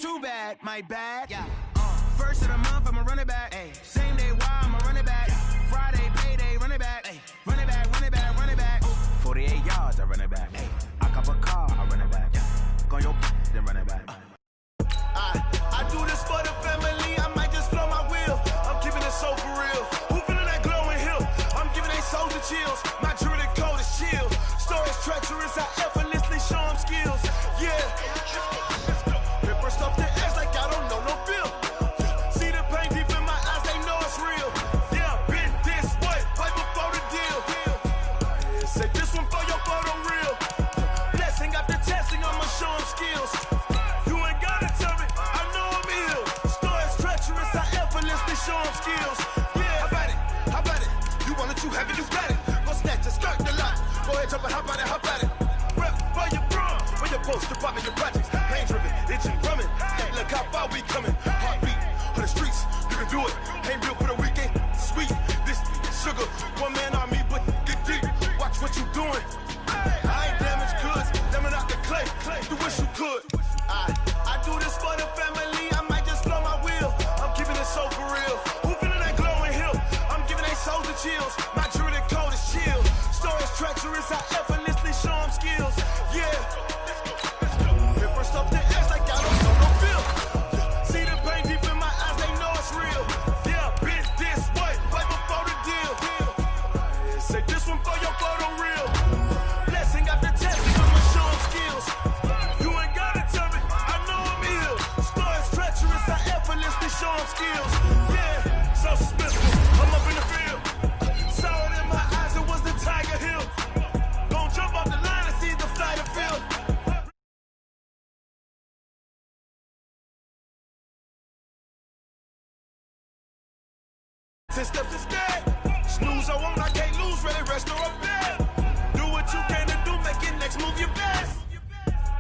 too bad, my bad. Yeah. First of the month, I'm a running back. Ay. Same day, why I'm a running back. Friday, payday, running back. Ay. Running back, running back, running back. 48 yards, I run it back. Ay. I cop a car, I run it back. Go your then run it back. I do this for the family. I might just blow my wheel. I'm keeping it so for real. Who feeling that glowing hill? I'm giving they souls the chills. My jewelry code is chill. Stories treacherous, I effortlessly show them skills. Yeah. Ripper stuff the edge like I don't know no feel. See the pain deep in my eyes, they know it's real. Yeah, been this way, right before the deal. Say this one for your photo real. Blessing after testing, I'ma show them skills. You ain't gotta tell me, I know I'm ill. Stories treacherous, I effortlessly show them skills. Yeah, how about it? You want it, you have it, you got it. Go snatch it, start the lot. Go ahead, jump it, how about it? Rep for your bro, for your poster, popping your projects. Pain driven, itching, drumming. Hey, look how far we coming. Heartbeat for the streets, you can do it. Ain't built for the weekend, sweet. This sugar, one man army, but get deep. Watch what you doing. I ain't damaged goods, damn out the clay. You wish you could. I do this for the family. I might just blow my wheel. I'm keeping it so for real. Who feeling that glowing hill? I'm giving they souls the chills. My jewelry code is chill. Stories treacherous, I effortlessly show them skills. Yeah. Ripper stuff the edge like I don't know no feel. See the pain deep in my eyes, they know it's real. Yeah, been this way, right before the deal. Say this one for your photo real. Blessing after testing, I'ma show them skills. You ain't gotta tell me, I know I'm ill. Stories treacherous, I effortlessly show them skills. Yeah, so suspenseful, I'm up in the field. Saw it in my eyes, it was the Tiger Hill. Gon' jump off the line and see the flight of field. Ten steps instead. Snooze, I won't, I can't lose. Ready, rest or up there. Do what you can to do, make your next move your best.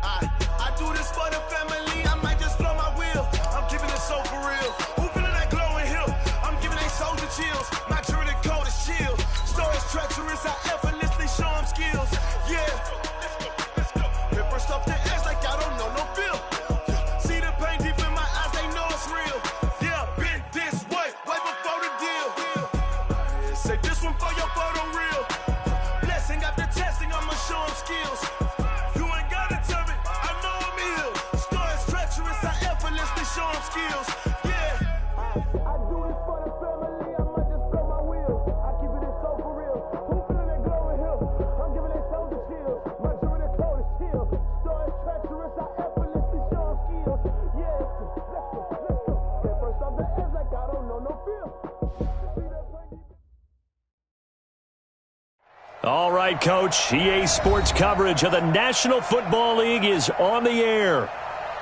I do this for the family. I might just blow my wheel. I'm keeping it so for real. Who feeling that glowing hill? I'm giving they souls the chills. My jewelry code is chill. Stories treacherous, I effortlessly show them skills. Yeah. Ripper stuff the edge like I don't know no feel. See the pain deep in my eyes, they know it's real. Yeah, been this way, right before the deal. Say this one for your photo real. Blessing after testing, I'ma show them skills. You ain't gotta tell me, I know I'm ill. Stories treacherous, I effortlessly show them skills. Yeah. I do this for the family, I might just blow my wheel. I keep it so for real. Who feeling that glowing hill? I'm giving they souls the chills. My jewelry code is chill. Stories treacherous, I effortlessly show them skills. Yeah, let's go. Get first off the edge like I don't know no feel. All right, Coach. EA Sports coverage of the National Football League is on the air.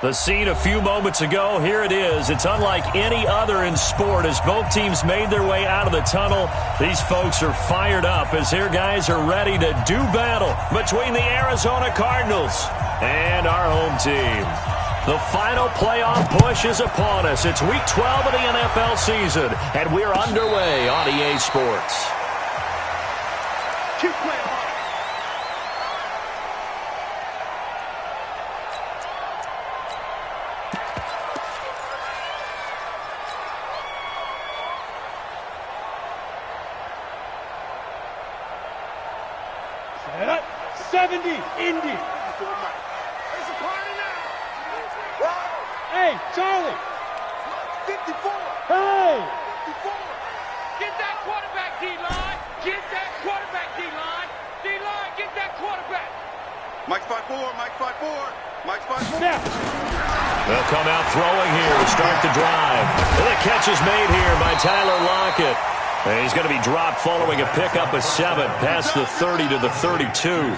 The scene a few moments ago, here it is. It's unlike any other in sport as both teams made their way out of the tunnel. These folks are fired up as their guys are ready to do battle between the Arizona Cardinals and our home team. The final playoff push is upon us. It's Week 12 of the NFL season, and we're underway on EA Sports. Keep playing. Set up. 70. Indy. It's a party now. Hey, Charlie. 54. Hey. 54. Get that quarterback, D-line. Get that quarterback, D-line. D-line, get that quarterback. Mike's 5'4", Mike's 5'4", Mike's 5'4". Snap. They'll come out throwing here to start the drive. And the catch is made here by Tyler Lockett. And he's going to be dropped following a pickup of 7 past the 30 to the 32.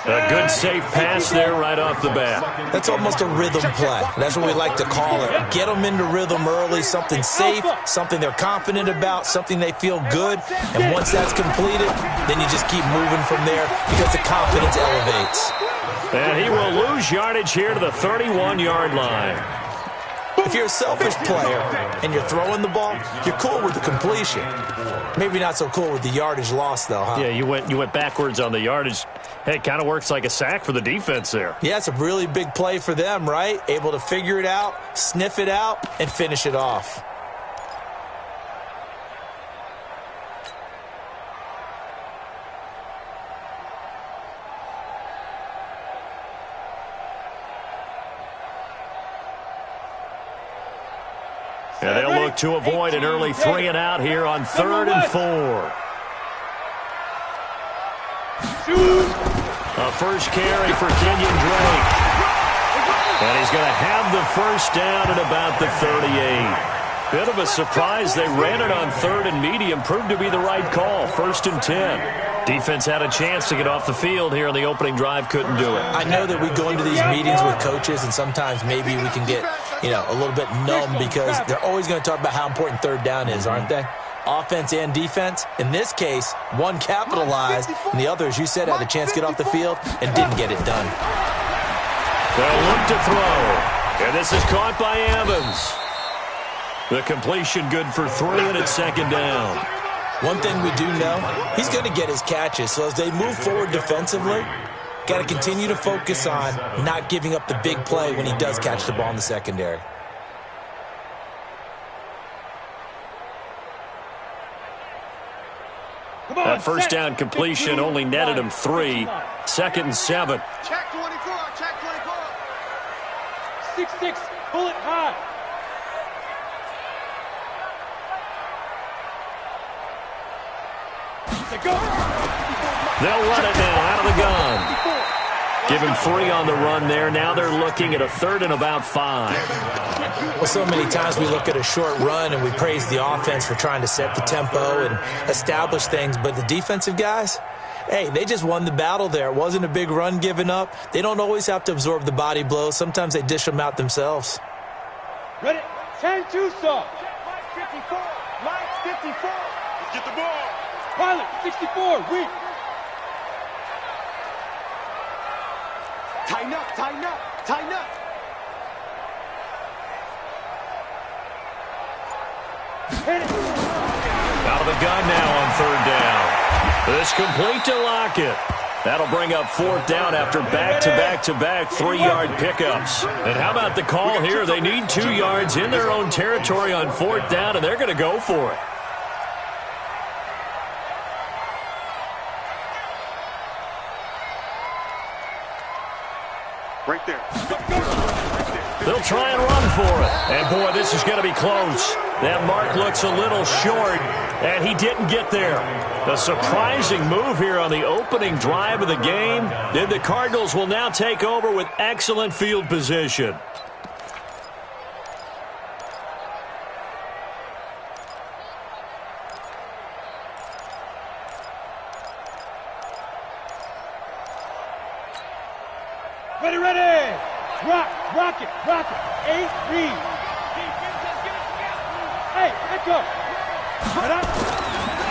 A good safe pass there right off the bat. That's almost a rhythm play. That's what we like to call it. Get them into rhythm early, something safe, something they're confident about, something they feel good. And once that's completed, then you just keep moving from there because the confidence elevates. And he will lose yardage here to the 31-yard line. If you're a selfish player and you're throwing the ball, you're cool with the completion. Maybe not so cool with the yardage loss, though, huh? Yeah, you went backwards on the yardage. Hey, it kind of works like a sack for the defense there. Yeah, it's a really big play for them, right? Able to figure it out, sniff it out, and finish it off. Yeah, they'll look to avoid an early 3 and out here on 3rd and 4. A first carry for Kenyon Drake. And he's going to have the first down at about the 38. Bit of a surprise. They ran it on 3rd and medium. Proved to be the right call. 1st and 10. Defense had a chance to get off the field here on the opening drive. Couldn't do it. I know that we go into these meetings with coaches, and sometimes maybe we can get, a little bit numb because they're always going to talk about how important 3rd down is, aren't they? Offense and defense. In this case, one capitalized, and the other, as you said, had a chance to get off the field and didn't get it done. They'll look to throw. And this is caught by Evans. The completion good for 3, and it's 2nd down. One thing we do know, he's going to get his catches. So as they move forward defensively, got to continue to focus on not giving up the big play when he does catch the ball in the secondary. That first down completion only netted him 3. 2nd and 7. Check 24, check 24. 6-6, bullet high. They'll run it now out of the gun. Give him 3 on the run there. Now they're looking at a 3rd and about 5. Well, so many times we look at a short run and we praise the offense for trying to set the tempo and establish things, but the defensive guys, hey, they just won the battle there. It wasn't a big run given up. They don't always have to absorb the body blows. Sometimes they dish them out themselves. Ready? 10-2 saw. Mike 54. Mike 54. Let's get the ball. Pilot 64. Weak. Tighten up, tighten up, tighten up. Hit it. Out of the gun now on 3rd down. It's complete to Lockett. That'll bring up 4th down after back-to-back-to-back 3-yard pickups. And how about the call here? They need 2 yards in their own territory on 4th down, and they're going to go for it. Right there. They'll try and run for it. And, boy, this is going to be close. That mark looks a little short, and he didn't get there. A surprising move here on the opening drive of the game. Then the Cardinals will now take over with excellent field position. Ready, ready. Rock it. 8 read. Hey, let go.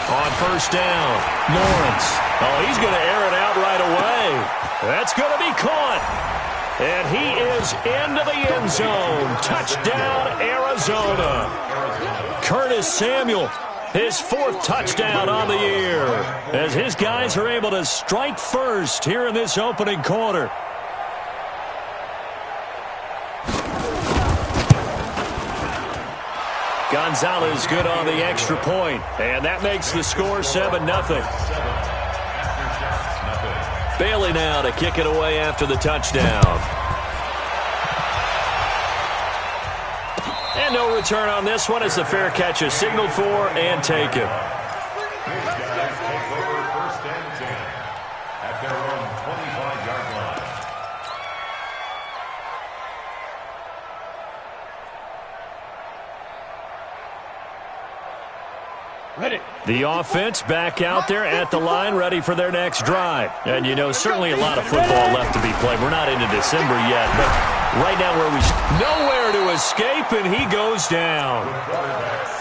On 1st down, Lawrence. Oh, he's going to air it out right away. That's going to be caught. And he is into the end zone. Touchdown, Arizona. Curtis Samuel, his 4th touchdown on the year, as his guys are able to strike first here in this opening quarter. Gonzalez good on the extra point, and that makes the score 7-0. Bailey now to kick it away after the touchdown. And no return on this one as the fair catch is signaled for and taken. First and 10 at their own 25-yard line. Ready. The offense back out there at the line, ready for their next drive. And, certainly a lot of football left to be played. We're not into December yet, but right now nowhere to escape, and he goes down.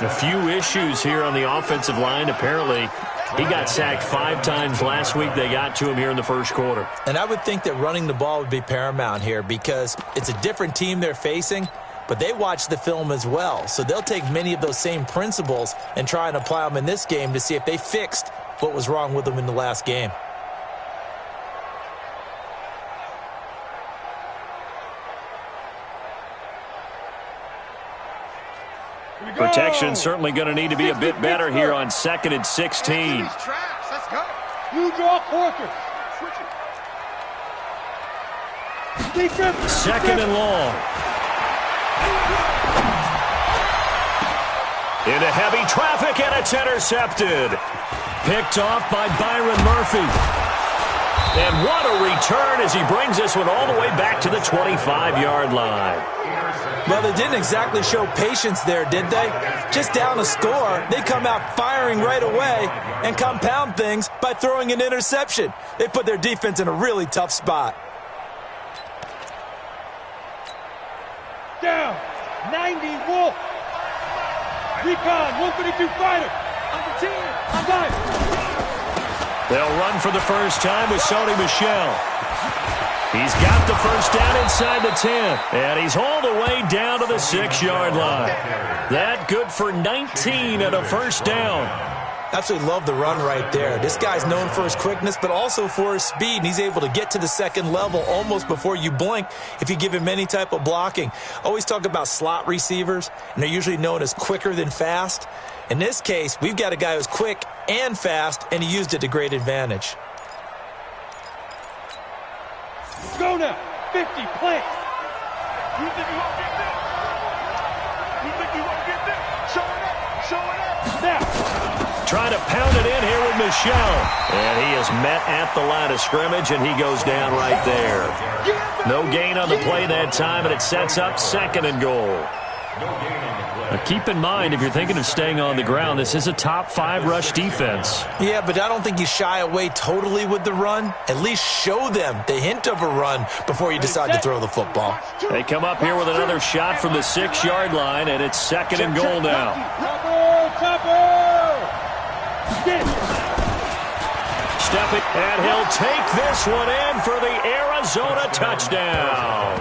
A few issues here on the offensive line. Apparently, he got sacked 5 times last week. They got to him here in the first quarter. And I would think that running the ball would be paramount here because it's a different team they're facing. but they watch the film as well. So they'll take many of those same principles and try and apply them in this game to see if they fixed what was wrong with them in the last game. Protection certainly going to need to be a bit better here on 2nd and 16. Let's go. You draw quarter. Second and long. Into heavy traffic, and it's intercepted. Picked off by Byron Murphy. And what a return as he brings this one all the way back to the 25-yard line. Well, they didn't exactly show patience there, did they? Just down a score, they come out firing right away and compound things by throwing an interception. They put their defense in a really tough spot. Down. 90 Wolf. Recon. 132 fighter. Under 10. I'm done. They'll run for the first time with Sony Michel. He's got the first down inside the 10, and he's hauled away down to the 6-yard line. That good for 19 and a first down. Absolutely love the run right there. This guy's known for his quickness, but also for his speed, and he's able to get to the second level almost before you blink if you give him any type of blocking. Always talk about slot receivers, and they're usually known as quicker than fast. In this case, we've got a guy who's quick and fast, and he used it to great advantage. Go now. 50. Plant. You think you won't get that? You think you won't get that? Show it up. Show it up. Now. Trying to pound it in here with Michel. And he is met at the line of scrimmage, and he goes down right there. No gain on the play that time, and it sets up 2nd and goal. Now keep in mind, if you're thinking of staying on the ground, this is a top 5 rush defense. Yeah, but I don't think you shy away totally with the run. At least show them the hint of a run before you decide to throw the football. They come up here with another shot from the 6-yard line, and it's 2nd and goal now. Step it, and he'll take this one in for the Arizona touchdown.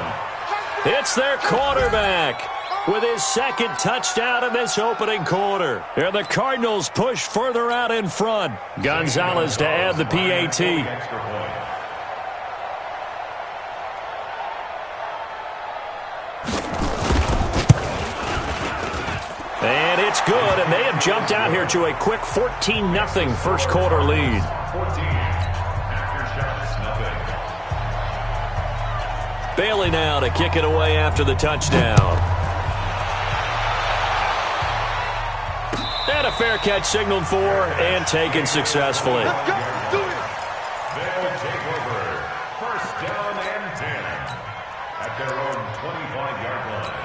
It's their quarterback with his 2nd touchdown in this opening quarter. And the Cardinals push further out in front. Gonzalez to add the PAT. And it's good, and they have jumped out here to a quick 14-0 first quarter lead. 14. After shots, nothing. Bailey now to kick it away after the touchdown. And a fair catch signaled for and taken successfully. Let's go. Do it. They'll take over. First down and 10 at their own 25-yard line.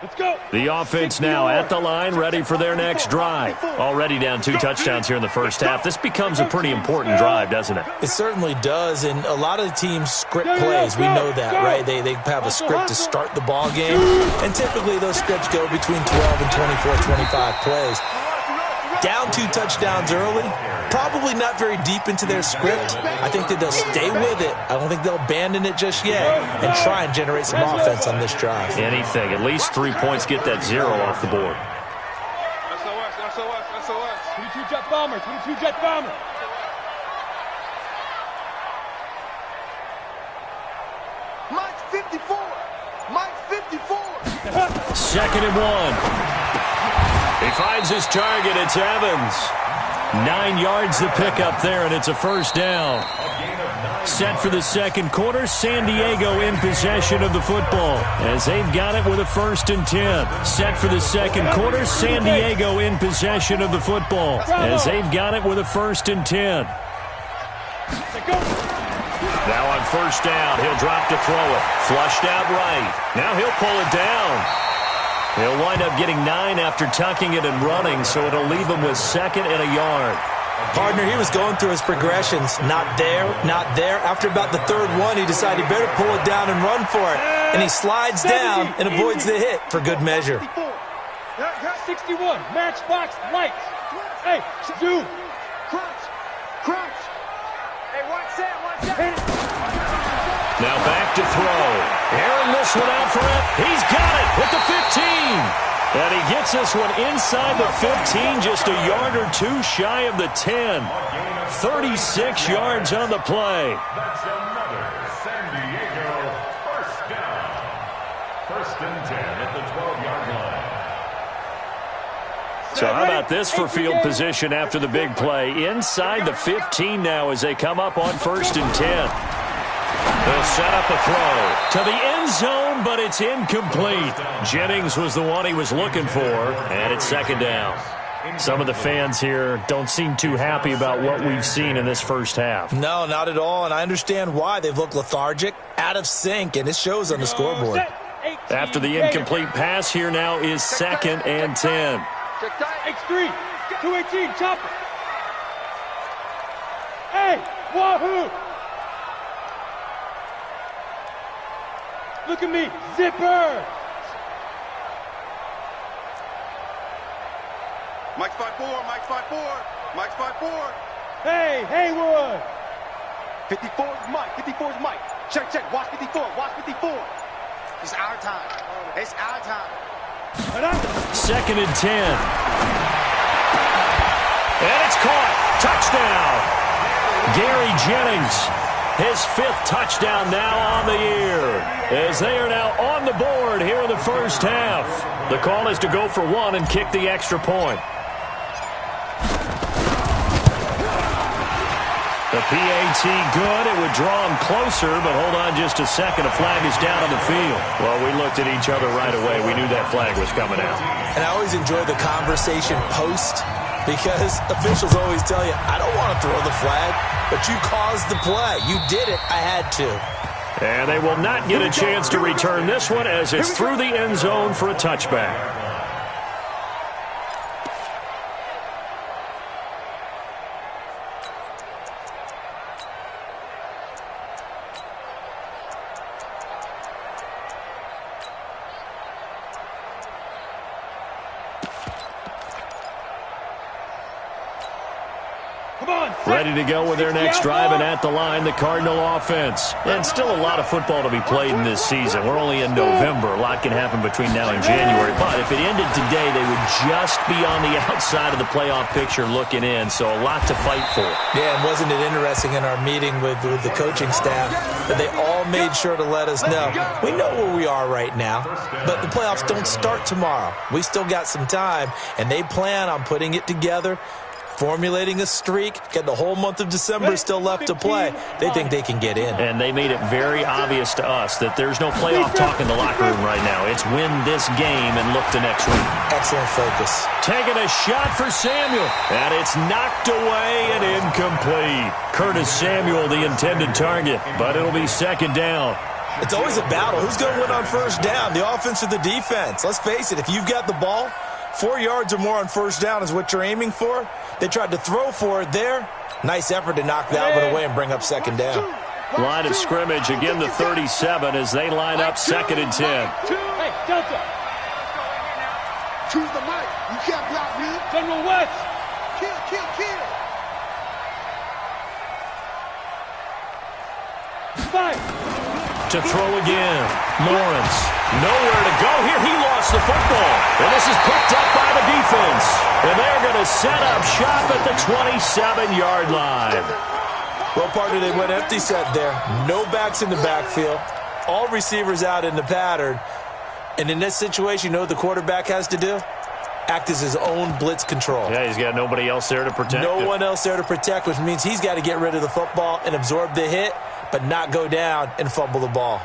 Let's go. The offense now at the line, ready for their next drive. Already down 2 touchdowns here in the first half. This becomes a pretty important drive, doesn't it? It certainly does, and a lot of the teams script plays. We know that, right? They have a script to start the ball game, and typically those scripts go between 12 and 24, 25 plays. Down 2 touchdowns early, probably not very deep into their script. I think that they'll stay with it. I don't think they'll abandon it just yet and try and generate some offense on this drive. Anything. At least 3 points, get that 0 off the board. SOS. 22 jet bomber. 22 jet bomber. Mike's 54. Mike's 54. 2nd and 1. He finds his target. It's Evans. 9 yards the pickup there, and it's a first down. Set for the second quarter, San Diego in possession of the football as they've got it with a 1st and 10. Set for the second quarter, San Diego in possession of the football as they've got it with a 1st and 10. Now on first down, he'll drop to throw it. Flushed out right. Now he'll pull it down. He'll wind up getting 9 after tucking it and running, so it'll leave him with 2nd and a yard. Partner, he was going through his progressions. Not there, not there. After about the 3rd one, he decided he better pull it down and run for it. and he slides down and avoids the hit for good measure. 61, matchbox lights. Hey, dude. Crunch. Hey, one set. Now back to throw. Airing this one out for it. He's got it with the 15. And he gets this one inside the 15, just a yard or two shy of the 10. 36 yards on the play. That's another San Diego first down. 1st and 10 at the 12-yard line. So how about this for field position after the big play? Inside the 15 now as they come up on 1st and 10. They'll set up a throw to the end zone, but it's incomplete. Jennings was the one he was looking for, and it's 2nd down. Some of the fans here don't seem too happy about what we've seen in this first half. No, not at all, and I understand why. They've looked lethargic, out of sync, and it shows on the scoreboard. After the incomplete pass, here now is 2nd and 10. X3, 218, chopper. Hey, wahoo! Look at me, zipper! Mike's 5'4", Mike's 5'4", Mike's 5'4". Hey, Haywood! 54's Mike, 54's Mike. Check, watch 54, watch 54. It's our time. It's our time. 2nd and 10. And it's caught. Touchdown. Gary Jennings, his 5th touchdown now on the year, as they are now on the board here in the first half. The call is to go for 1 and kick the extra point. The PAT good. It would draw him closer, but hold on just a second. A flag is down on the field. Well, we looked at each other right away. We knew that flag was coming out. And I always enjoy the conversation post, because officials always tell you, I don't want to throw the flag, but you caused the play. You did it. I had to. And they will not get a chance to return this one as it's through the end zone for a touchback. Ready to go with their next drive, and at the line, the Cardinal offense. And still a lot of football to be played in this season. We're only in November. A lot can happen between now and January. But if it ended today, they would just be on the outside of the playoff picture looking in. So a lot to fight for. Yeah, and wasn't it interesting in our meeting with the coaching staff that they all made sure to let us know, we know where we are right now, but the playoffs don't start tomorrow. We still got some time, and they plan on putting it together, formulating a streak, get the whole month of December still left to play. They think they can get in. And they made it very obvious to us that there's no playoff talk in the locker room right now. It's win this game and look to next week. Excellent focus. Taking a shot for Samuel, and it's knocked away and incomplete. Curtis Samuel, the intended target, but it'll be 2nd down. It's always a battle. Who's going to win on 1st down, the offense or the defense? Let's face it, if you've got the ball, 4 yards or more on 1st down is what you're aiming for. They tried to throw for it there. Nice effort to knock that one away and bring up 2nd down. Line of scrimmage, again the 37 as they line up 2nd and 10. Hey, Delta. Choose the mic. You can't block me. General West. Kill. 5. To throw again. Lawrence. Nowhere to go here. He lost the football. And this is picked up by the defense. And they're going to set up shop at the 27-yard line. Well, partner, they went empty set there. No backs in the backfield. All receivers out in the pattern. And in this situation, you know what the quarterback has to do? Act as his own blitz control. Yeah, he's got nobody else there to protect him. No one else there to protect, which means he's got to get rid of the football and absorb the hit, but not go down and fumble the ball.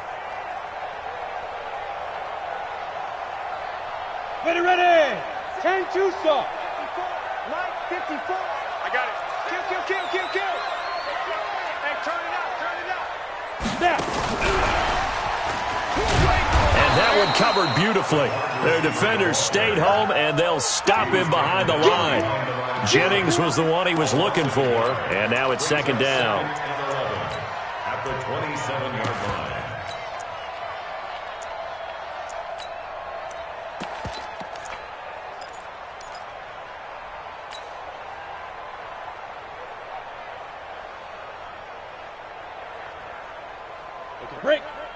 Ready. 10-2 stop. Mike, 54. I got it. Kill. Hey, turn it out. Snap. And that one covered beautifully. Their defenders stayed home, and they'll stop him behind the line. Jennings was the one he was looking for, and now it's 2nd down. At the 27-yard line.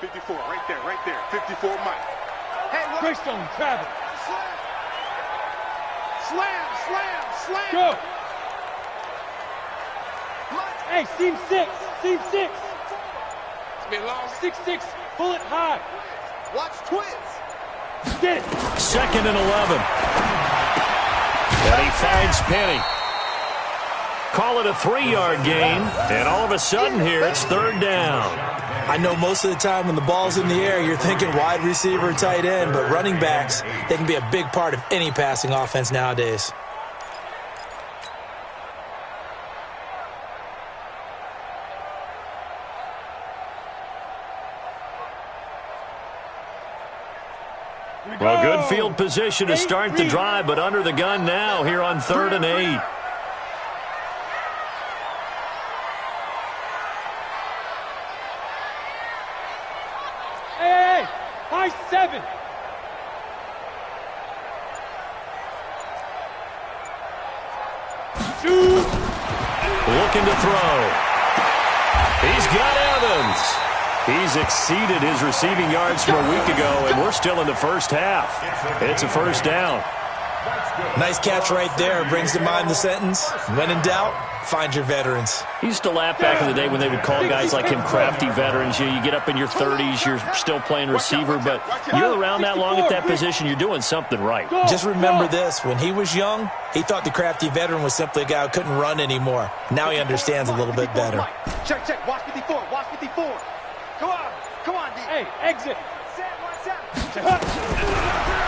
54, right there, right there. 54, Mike. Hey, look. Greystone, travel. Slam, slam, slam. Go. Hey, seam 6. Seam 6. It's been long. 6-6. Pull it high. Watch twins. Get it. 2nd and 11. And he finds Penny. Call it a 3-yard gain, and all of a sudden here it's 3rd down. I know most of the time when the ball's in the air, you're thinking wide receiver, tight end, but running backs, they can be a big part of any passing offense nowadays. Well, good field position to start the drive, but under the gun now here on 3rd and 8. Hey, high 7. Shoot. Looking to throw. He's got Evans. He's exceeded his receiving yards from a week ago, and we're still in the first half. It's a 1st down. Nice catch right there. Brings to mind the sentence, when in doubt, find your veterans. He used to laugh back in the day when they would call guys like him crafty veterans. You get up in your 30s, you're still playing receiver, but you're around that long at that position, you're doing something right. Just remember this. When he was young, he thought the crafty veteran was simply a guy who couldn't run anymore. Now he understands a little bit better. Check, check. Watch 54. Watch 54. Come on. Come on, D. Hey, exit.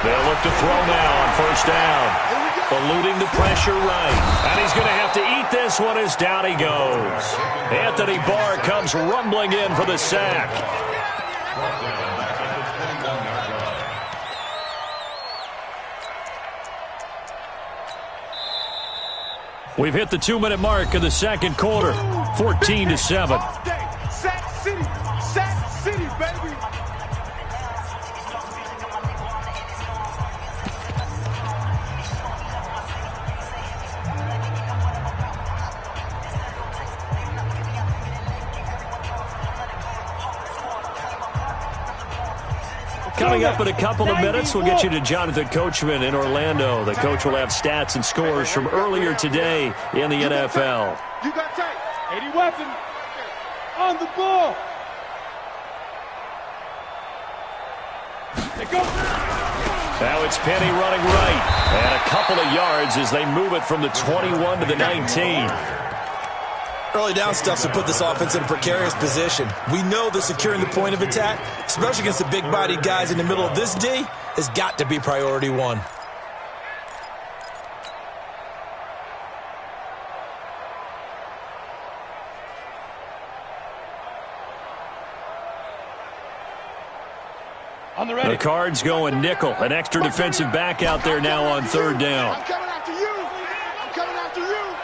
They'll look to throw now on 1st down. Eluding the pressure right. And he's going to have to eat this one as down he goes. Anthony Barr comes rumbling in for the sack. We've hit the 2-minute mark of the 2nd quarter. 14-7. Sack City. Sack City, baby. Coming up in a couple of minutes, we'll get you to Jonathan Coachman in Orlando. The coach will have stats and scores from earlier today in the NFL. You got tight. 80 weapon. On the ball. They go. Now it's Penny running right. And a couple of yards as they move it from the 21 to the 19. Early down stuff to put this offense in a precarious position. We know that securing the point of attack, especially against the big-bodied guys in the middle of this D, has got to be priority 1. On the ready. The Cards going nickel. An extra defensive back out there now on 3rd down. I'm coming after you. I'm coming after you.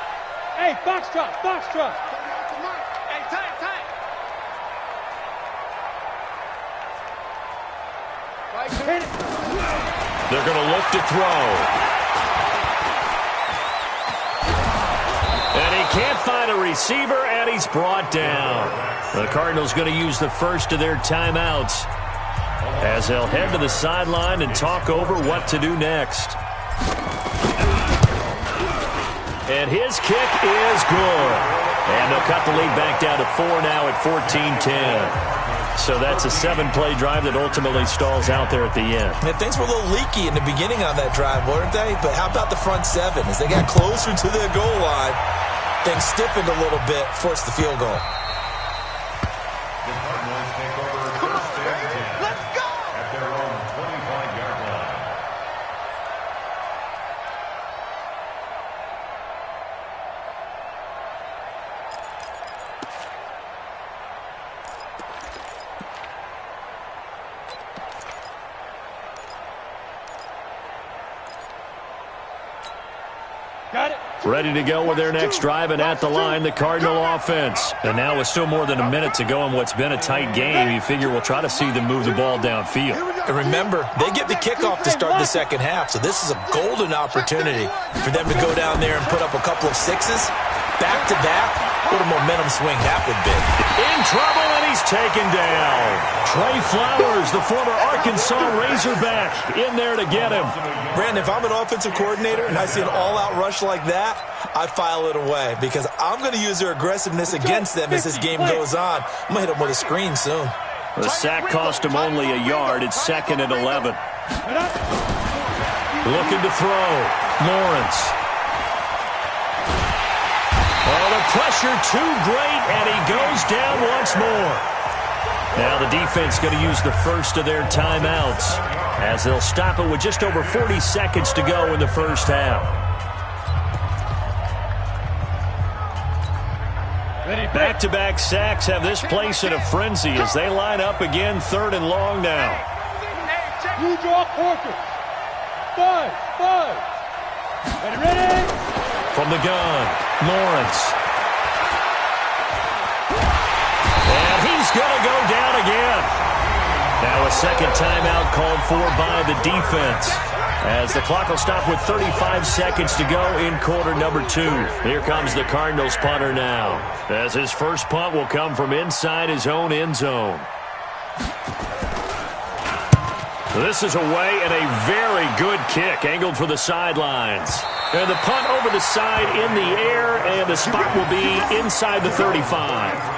Hey, foxtrot, foxtrot. Hey, tight, tight. Hit it. They're going to look to throw. And he can't find a receiver, and he's brought down. The Cardinals going to use the first of their timeouts as they'll head to the sideline and talk over what to do next. And his kick is good. And they'll cut the lead back down to 4 now at 14-10. So that's a 7-play drive that ultimately stalls out there at the end. And things were a little leaky in the beginning on that drive, weren't they? But how about the front 7? As they got closer to their goal line, things stiffened a little bit, forced the field goal. The Cardinals take over 1st and 10. Let's go. At their own 25-yard line. Got it. Ready to go with their next drive, and at the line, the Cardinal offense. And now with still more than a minute to go in what's been a tight game, you figure we'll try to see them move the ball downfield. And remember, they get the kickoff to start the second half, so this is a golden opportunity for them to go down there and put up a couple of 6s back-to-back What a momentum swing that would be. In trouble, and he's taken down. Trey Flowers, the former Arkansas Razorback, in there to get him. Brandon, if I'm an offensive coordinator and I see an all-out rush like that, I file it away because I'm going to use their aggressiveness against them as this game goes on. I'm going to hit them with a screen soon. The sack cost him only a yard. It's 2nd and 11. Looking to throw. Lawrence. Oh, the pressure too great, and he goes down once more. Now the defense going to use the first of their timeouts as they'll stop it with just over 40 seconds to go in the first half. Back-to-back sacks have this place in a frenzy as they line up again 3rd and long now. You draw quarter. 5. Ready? From the gun, Lawrence. And he's going to go down again. Now a second timeout called for by the defense as the clock will stop with 35 seconds to go in quarter number 2. Here comes the Cardinals punter now as his first punt will come from inside his own end zone. This is away and a very good kick angled for the sidelines. And the punt over the side in the air, and the spot will be inside the 35.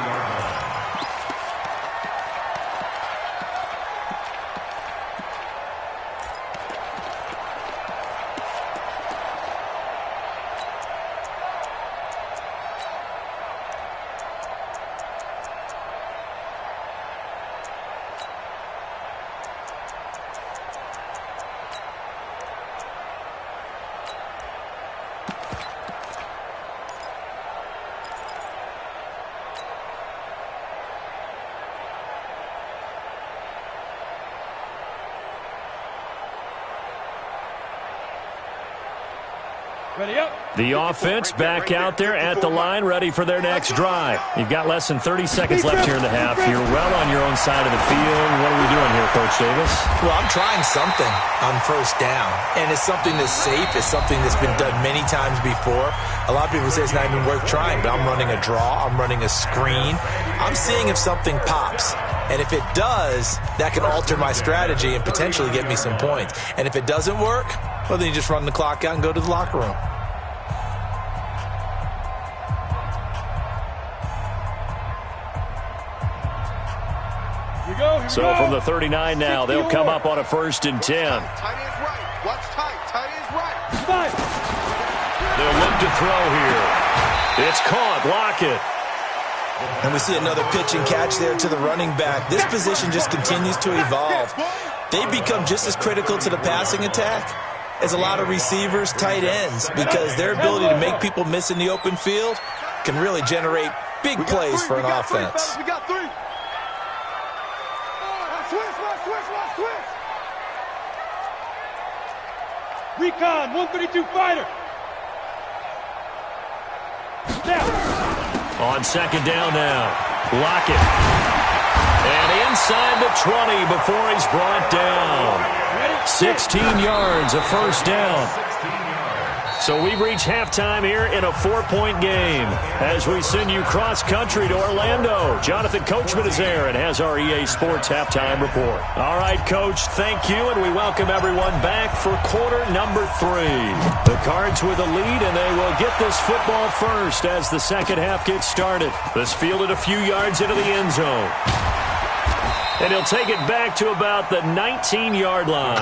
The offense back out there at the line, ready for their next drive. You've got less than 30 seconds left here in the half. You're well on your own side of the field. What are we doing here, Coach Davis? Well, I'm trying something on first down, and it's something that's safe. It's something that's been done many times before. A lot of people say it's not even worth trying, but I'm running a draw. I'm running a screen. I'm seeing if something pops. And if it does, that can alter my strategy and potentially get me some points. And if it doesn't work, well, then you just run the clock out and go to the locker room. So from the 39 now, they'll come up on a 1st and 10. Tight ends right. Watch tight. Tight ends right. They'll look to throw here. It's caught. Lockett. And we see another pitch and catch there to the running back. This position just continues to evolve. They become just as critical to the passing attack as a lot of receivers, tight ends, because their ability to make people miss in the open field can really generate big plays for an offense. We got 3. Switch. Recon, 132 fighter. Down. On 2nd down now. Lockett. And inside the 20 before he's brought down. 16 yards, a 1st down. So we've reached halftime here in a 4-point game as we send you cross-country to Orlando. Jonathan Coachman is there and has our EA Sports halftime report. All right, Coach, thank you, and we welcome everyone back for quarter number 3. The Cards with a lead, and they will get this football first as the second half gets started. This fielded a few yards into the end zone. And he'll take it back to about the 19-yard line.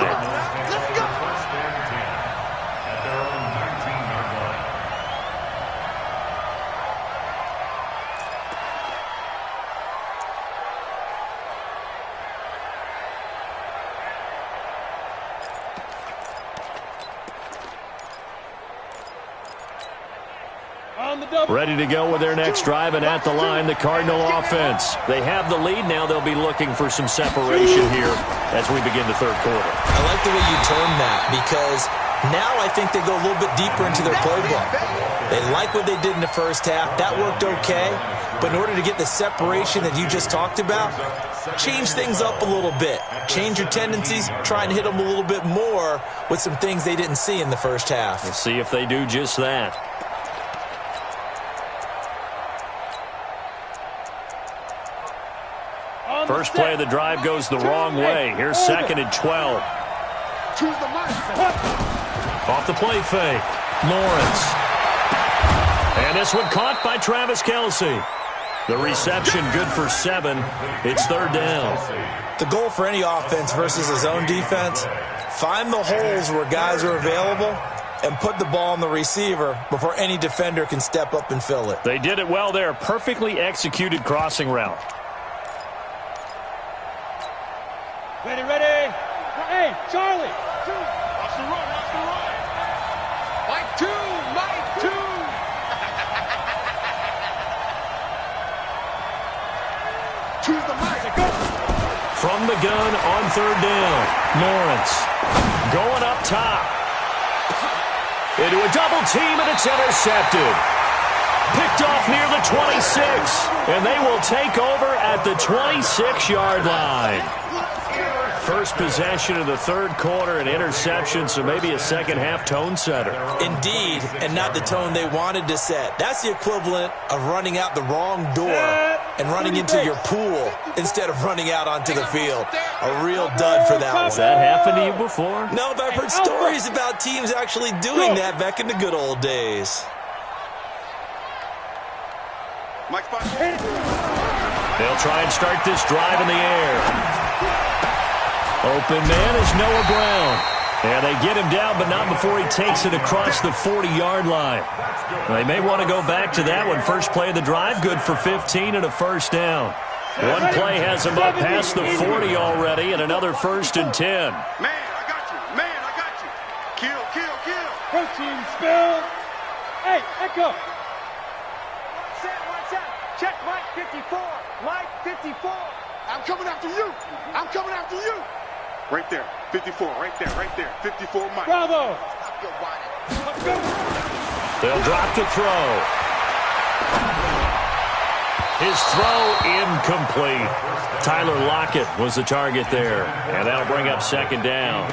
Let's go. Ready to go with their next drive, and at the line, the Cardinal offense. They have the lead. Now they'll be looking for some separation here as we begin the 3rd quarter. I like the way you term that because now I think they go a little bit deeper into their playbook. They like what they did in the first half. That worked okay. But in order to get the separation that you just talked about, change things up a little bit. Change your tendencies. Try and hit them a little bit more with some things they didn't see in the first half. We'll see if they do just that. First play of the drive goes the wrong way. Here's 2nd and 12. Off the play fake. Lawrence. And this one caught by Travis Kelce. The reception good for 7. It's 3rd down. The goal for any offense versus his own defense, find the holes where guys are available and put the ball on the receiver before any defender can step up and fill it. They did it well there. Perfectly executed crossing route. Ready, ready. Hey, Charlie. Watch the run, watch the run. Mike 2, Mike 2. Choose the mic. From the gun on 3rd down. Lawrence going up top. Into a double team, and it's intercepted. Picked off near the 26, and they will take over at the 26-yard line. First possession of the 3rd quarter, an interception, so maybe a second-half tone setter. Indeed, and not the tone they wanted to set. That's the equivalent of running out the wrong door and running into your pool instead of running out onto the field. A real dud for that one. Has that happened to you before? No, but I've heard stories about teams actually doing that back in the good old days. Mike spot. They'll try and start this drive in the air. Open man is Noah Brown. And they get him down, but not before he takes it across the 40-yard line. They may want to go back to that one. First play of the drive, good for 15 and a 1st down. One play has him up past the 40 already, and another 1st and 10. Man, I got you. Man, I got you. Kill, kill, kill. Protein spill. Hey, Echo. Watch out. Check Mike 54. Mike 54. I'm coming after you. I'm coming after you. Right there. 54. Right there. Right there. 54 Mike. Bravo. Stop your whining. Let's go. They'll drop to throw. His throw incomplete. Tyler Lockett was the target there. And that'll bring up 2nd down.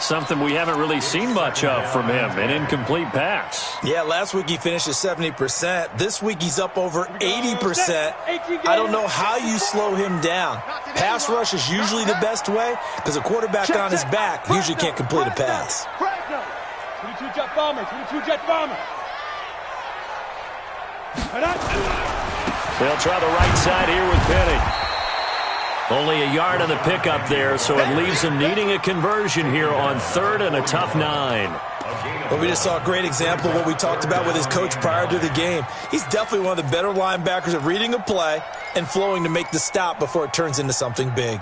Something we haven't really seen much of from him, an incomplete pass. Yeah, last week he finished at 70%. This week he's up over 80%. I don't know how you slow him down. Pass rush is usually the best way because a quarterback on his back usually can't complete a pass. 22 jet bomber, 22 jet bomber. They'll try the right side here with Penny. Only a yard on the pickup there, so it leaves them needing a conversion here on 3rd and a tough 9. Well, we just saw a great example of what we talked about with his coach prior to the game. He's definitely one of the better linebackers at reading a play and flowing to make the stop before it turns into something big.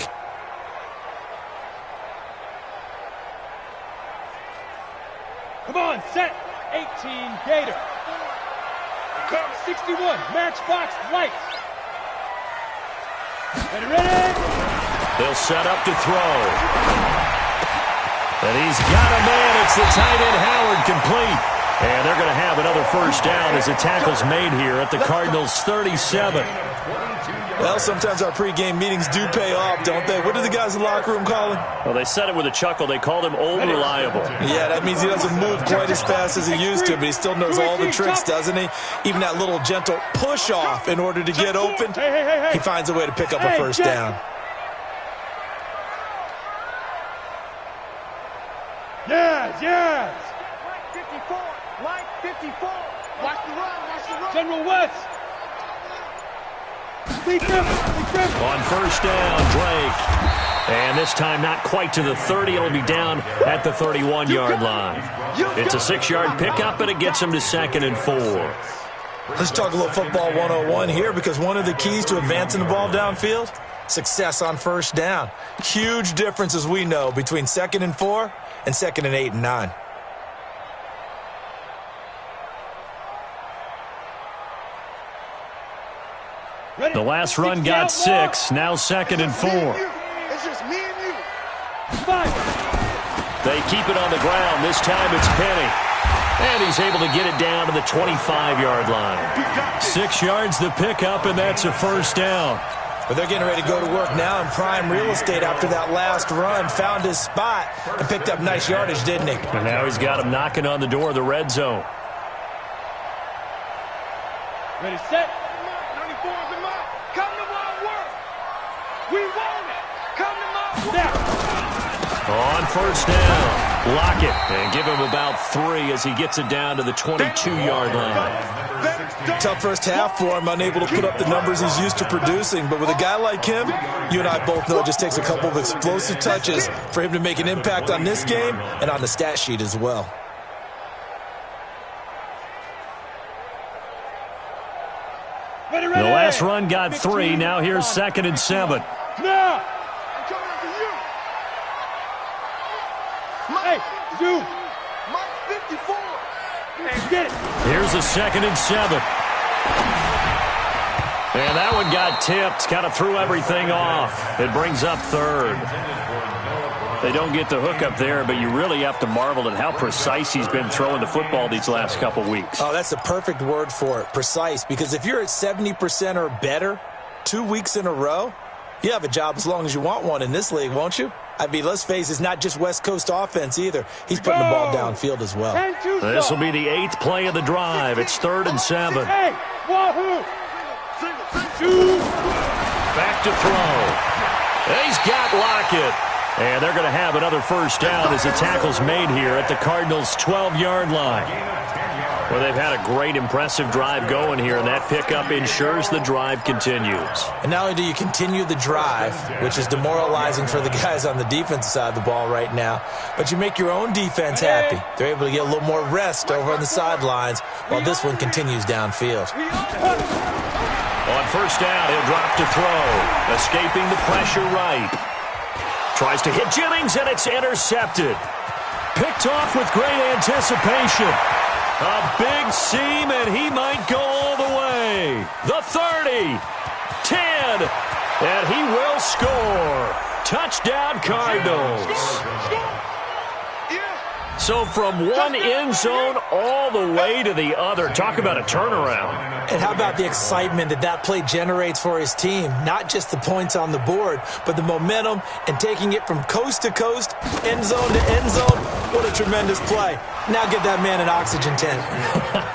Come on, set. 18 Gator. 61 Matchbox Lights. Ready? They'll set up to throw. And he's got a man. It's the tight end Howard complete. And they're going to have another 1st down as the tackle's made here at the Cardinals' 37. Well, sometimes our pregame meetings do pay off, don't they? What do the guys in the locker room call him? Well, they said it with a chuckle. They called him old reliable. Yeah, that means he doesn't move quite as fast as he used to, but he still knows all the tricks, doesn't he? Even that little gentle push-off in order to get open, he finds a way to pick up a 1st down. Yes. Mike 54. Mike 54. Watch the run. General West. On 1st down, Drake. And this time not quite to the 30. It'll be down at the 31-yard line. It's a 6-yard pickup, and it gets him to 2nd and 4. Let's talk a little football 101 here, because one of the keys to advancing the ball downfield, success on 1st down. Huge difference, as we know, between 2nd and 4 and 2nd and 8 and 9. The last run got 6. Now 2nd and 4. It's just me and you. 5. They keep it on the ground. This time it's Penny. And he's able to get it down to the 25-yard line. 6 yards the pickup, and that's a 1st down. But they're getting ready to go to work now in prime real estate after that last run. Found his spot and picked up nice yardage, didn't he? And now he's got him knocking on the door of the red zone. Ready, set. 94 is the mark. Come to my work. We won it. Come to my On first down, lock it and give him about 3 as he gets it down to the 22-yard line. Tough first half for him, unable to put up the numbers he's used to producing. But with a guy like him, you and I both know it just takes a couple of explosive touches for him to make an impact on this game and on the stat sheet as well. The last run got 3. Now here's 2nd and 7. Now! I'm coming after you! Hey, you! Mike 54! Hey, get it! Here's a 2nd and 7. And that one got tipped. Kind of threw everything off. It brings up 3rd. They don't get the hook up there, but you really have to marvel at how precise he's been throwing the football these last couple weeks. Oh, that's the perfect word for it, precise. Because if you're at 70% or better 2 weeks in a row, you have a job as long as you want one in this league, won't you? I mean, let's face it, it's not just West Coast offense either. He's putting the ball downfield as well. This will be the 8th play of the drive. It's 3rd and 7. Hey, wahoo! Back to throw. He's got Lockett. And they're going to have another first down as the tackle's made here at the Cardinals' 12-yard line. Well, they've had a great, impressive drive going here, and that pickup ensures the drive continues. And not only do you continue the drive, which is demoralizing for the guys on the defensive side of the ball right now, but you make your own defense happy. They're able to get a little more rest over on the sidelines while this one continues downfield. On first down, he'll drop to throw, escaping the pressure right. Tries to hit Jennings, and it's intercepted. Picked off with great anticipation. A big seam, and he might go all the way. The 30, 10, and he will score. Touchdown, Cardinals. So from one end zone all the way to the other. Talk about a turnaround. And how about the excitement that play generates for his team? Not just the points on the board, but the momentum and taking it from coast to coast, end zone to end zone. What a tremendous play. Now get that man an oxygen tent.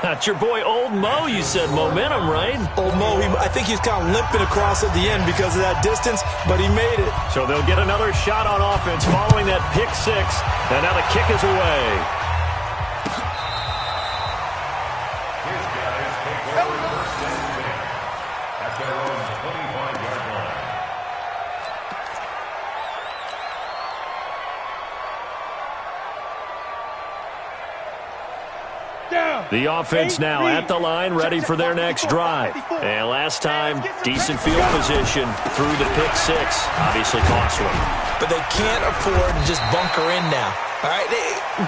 That's your boy Old Mo, you said. Momentum, right? Old Mo, I think he's kind of limping across at the end because of that distance, but he made it. So they'll get another shot on offense following that pick 6, and now the kick is away. The offense now at the line, ready for their next drive. And last time, decent field position through the pick 6. Obviously cost one. But they can't afford to just bunker in now. All right,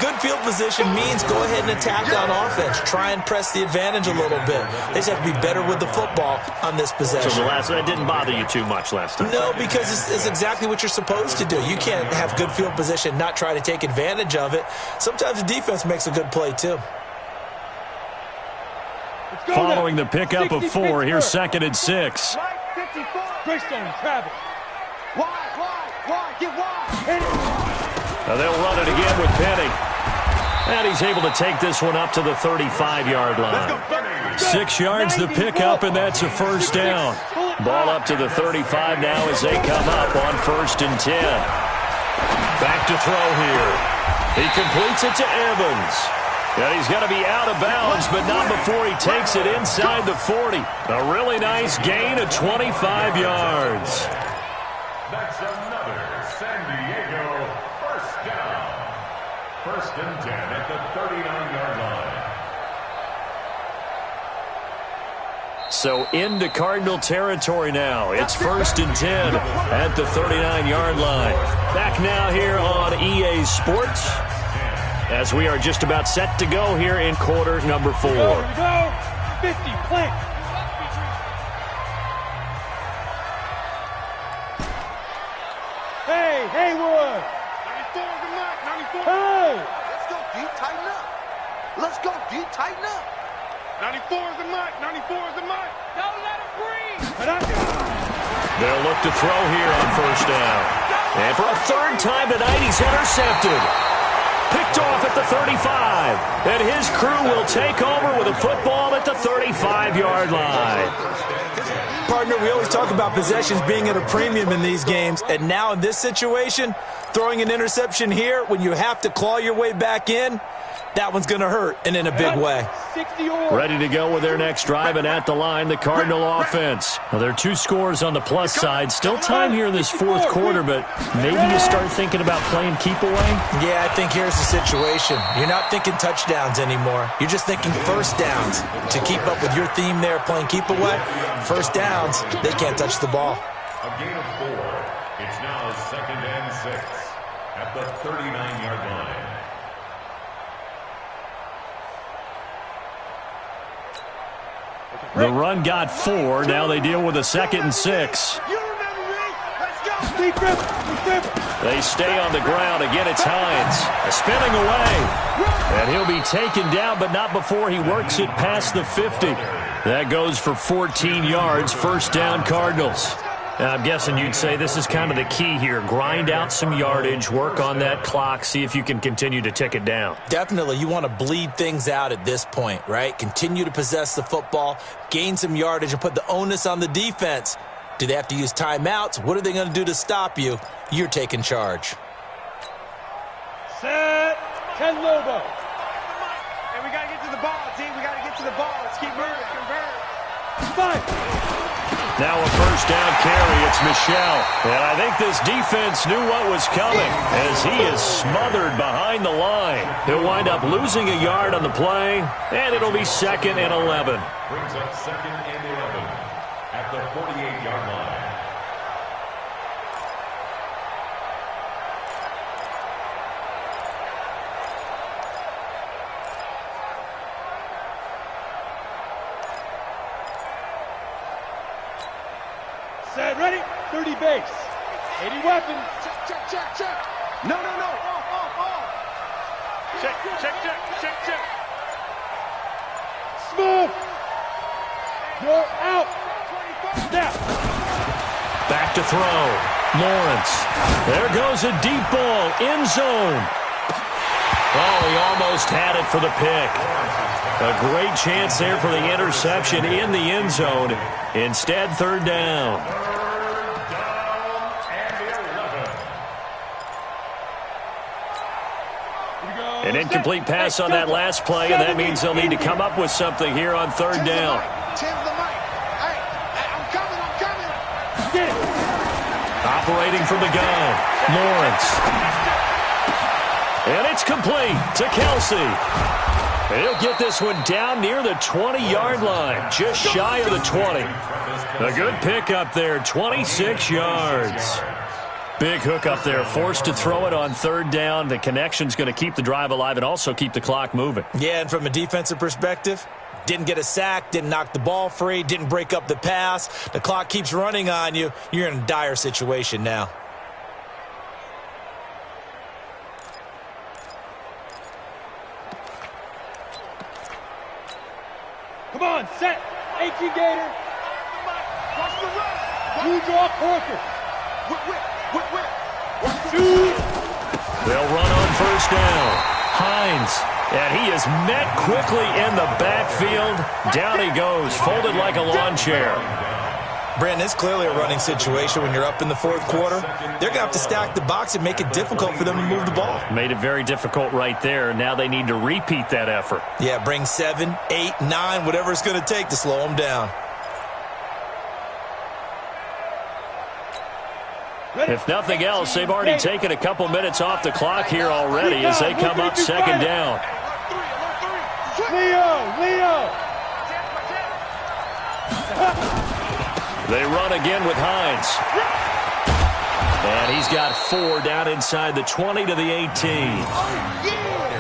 good field position means go ahead and attack on offense. Try and press the advantage a little bit. They just have to be better with the football on this possession. So that didn't bother you too much last time? No, because it's exactly what you're supposed to do. You can't have good field position, not try to take advantage of it. Sometimes the defense makes a good play, too. Following the pickup of 4, here's 2nd and 6. Greystone, Travis. Wide, get wide. Now they'll run it again with Penny. And he's able to take this one up to the 35-yard line. 6 yards the pickup, and that's a first down. Ball up to the 35 now as they come up on 1st and 10. Back to throw here. He completes it to Evans. And he's going to be out of bounds, but not before he takes it inside the 40. A really nice gain of 25 yards. That's another San Diego first down. 1st and 10 at the 39-yard line. So into Cardinal territory now. It's 1st and 10 at the 39-yard line. Back now here on EA Sports, as we are just about set to go here in quarter number 4. Here we go. 50, plant. Hey, Haywood. 94 is the mark, 94. Hey. Let's go deep, tighten up. Let's go deep, tighten up. 94 is the mark, 94 is the mark. Don't let him breathe. They'll look to throw here on first down. And for a 3rd time tonight, he's intercepted. Picked off at the 35. And his crew will take over with a football at the 35-yard line. partner, we always talk about possessions being at a premium in these games, and now in this situation, throwing an interception here when you have to claw your way back in, that one's going to hurt, and in a big way. Ready to go with their next drive, and at the line, the Cardinal offense. Well, there are 2 scores on the plus side. Still time here in this fourth quarter, but maybe you start thinking about playing keep away? Yeah, I think here's the situation. You're not thinking touchdowns anymore. You're just thinking first downs. To keep up with your theme there, playing keep away, first downs, they can't touch the ball. A gain of 4. It's now 2nd and 6 at the 39-yard line. The run got 4. Now they deal with a 2nd and 6. They stay on the ground. Again, it's Hines. Spinning away. And he'll be taken down, but not before he works it past the 50. That goes for 14 yards. First down, Cardinals. Now, I'm guessing you'd say this is kind of the key here. Grind out some yardage, work on that clock, see if you can continue to tick it down. Definitely. You want to bleed things out at this point, right? Continue to possess the football, gain some yardage, and put the onus on the defense. Do they have to use timeouts? What are they going to do to stop you? You're taking charge. Set. Ken Lobo. And we got to get to the ball, team. We got to get to the ball. Let's keep moving. Convert. 5. Now a first down carry. It's Michel. And I think this defense knew what was coming as he is smothered behind the line. He'll wind up losing a yard on the play, and it'll be 2nd and 11. Brings up 2nd and 11 at the 48-yard line. Set, ready, 30 base. 80 weapons. Check. No. Check. Smooth. You're out. Snap. Back to throw. Lawrence. There goes a deep ball. End zone. Oh, he almost had it for the pick. A great chance there for the interception in the end zone. Instead, third down. An incomplete pass on that last play, and that means they'll need to come up with something here on third down. Tim the mic. Hey, I'm coming. Get it. Operating from the gun, Lawrence. And it's complete to Kelsey. He'll get this one down near the 20-yard line, just shy of the 20. A good pickup there, 26 yards. Big hook up there, forced to throw it on third down. The connection's going to keep the drive alive and also keep the clock moving. Yeah, and from a defensive perspective, didn't get a sack, didn't knock the ball free, didn't break up the pass. The clock keeps running on you. You're in a dire situation now. Come on, set. 18 Gator. Watch the run. You draw Corker. Whip. They'll run on first down. Hines, and he is met quickly in the backfield. Down he goes, folded like a lawn chair. Brandon, it's clearly a running situation when you're up in the fourth quarter. They're going to have to stack the box and make it difficult for them to move the ball. Made it very difficult right there. Now they need to repeat that effort. Yeah, bring 7, 8, 9, whatever it's going to take to slow them down. If nothing else, they've already taken a couple minutes off the clock here already as they come up second down. Leo. They run again with Hines. And he's got 4 down inside the 20 to the 18.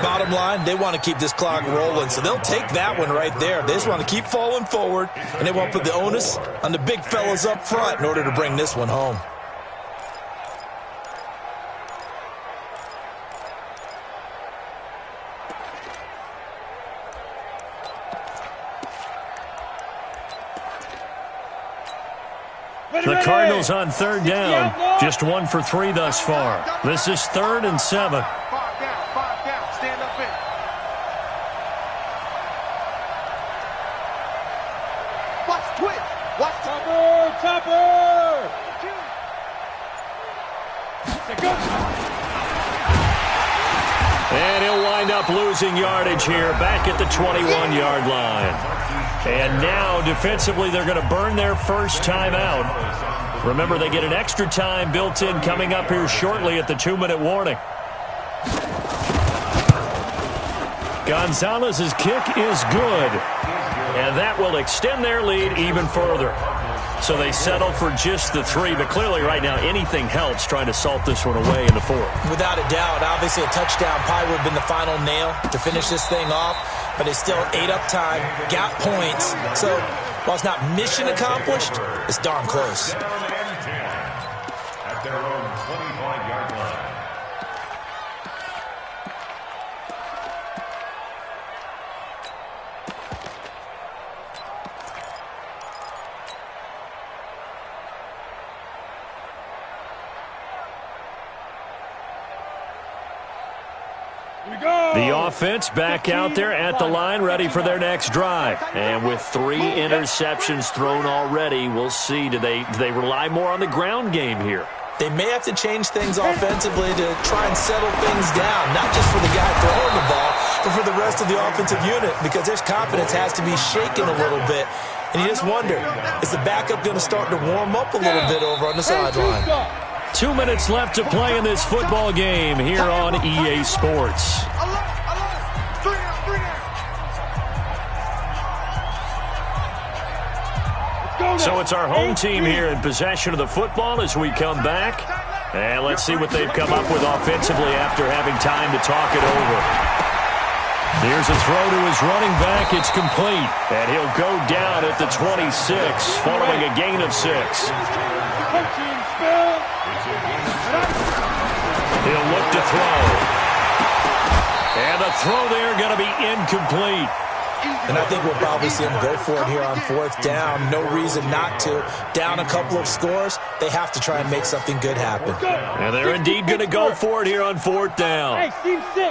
Bottom line, they want to keep this clock rolling, so they'll take that one right there. They just want to keep falling forward, and they want to put the onus on the big fellas up front in order to bring this one home. The Cardinals on third down. Just 1 for 3 thus far. This is 3rd and 7. 5 down. Stand up in. Watch twitch. Watch cover. up losing yardage here, back at the 21-yard line. And now, defensively, they're going to burn their first timeout. Remember, they get an extra time built in coming up here shortly at the 2-minute warning. Gonzalez's kick is good, and that will extend their lead even further. So they settle for just the 3, but clearly right now anything helps trying to salt this one away in the 4th. Without a doubt, obviously a touchdown probably would have been the final nail to finish this thing off, but it's still ate up time, got points. So while it's not mission accomplished, it's darn close. At their own 25-yard line. The offense back out there at the line, ready for their next drive. And with 3 interceptions thrown already, we'll see. Do they rely more on the ground game here? They may have to change things offensively to try and settle things down, not just for the guy throwing the ball, but for the rest of the offensive unit, because their confidence has to be shaken a little bit. And you just wonder, is the backup going to start to warm up a little bit over on the sideline? 2 minutes left to play in this football game here on EA Sports. So it's our home team here in possession of the football as we come back. And let's see what they've come up with offensively after having time to talk it over. Here's a throw to his running back. It's complete. And he'll go down at the 26 following a gain of 6. He'll look to throw. And the throw there going to be incomplete. And I think we'll probably see him go for it here on 4th down. No reason not to. Down a couple of scores, they have to try and make something good happen. And they're indeed going to go for it here on 4th down.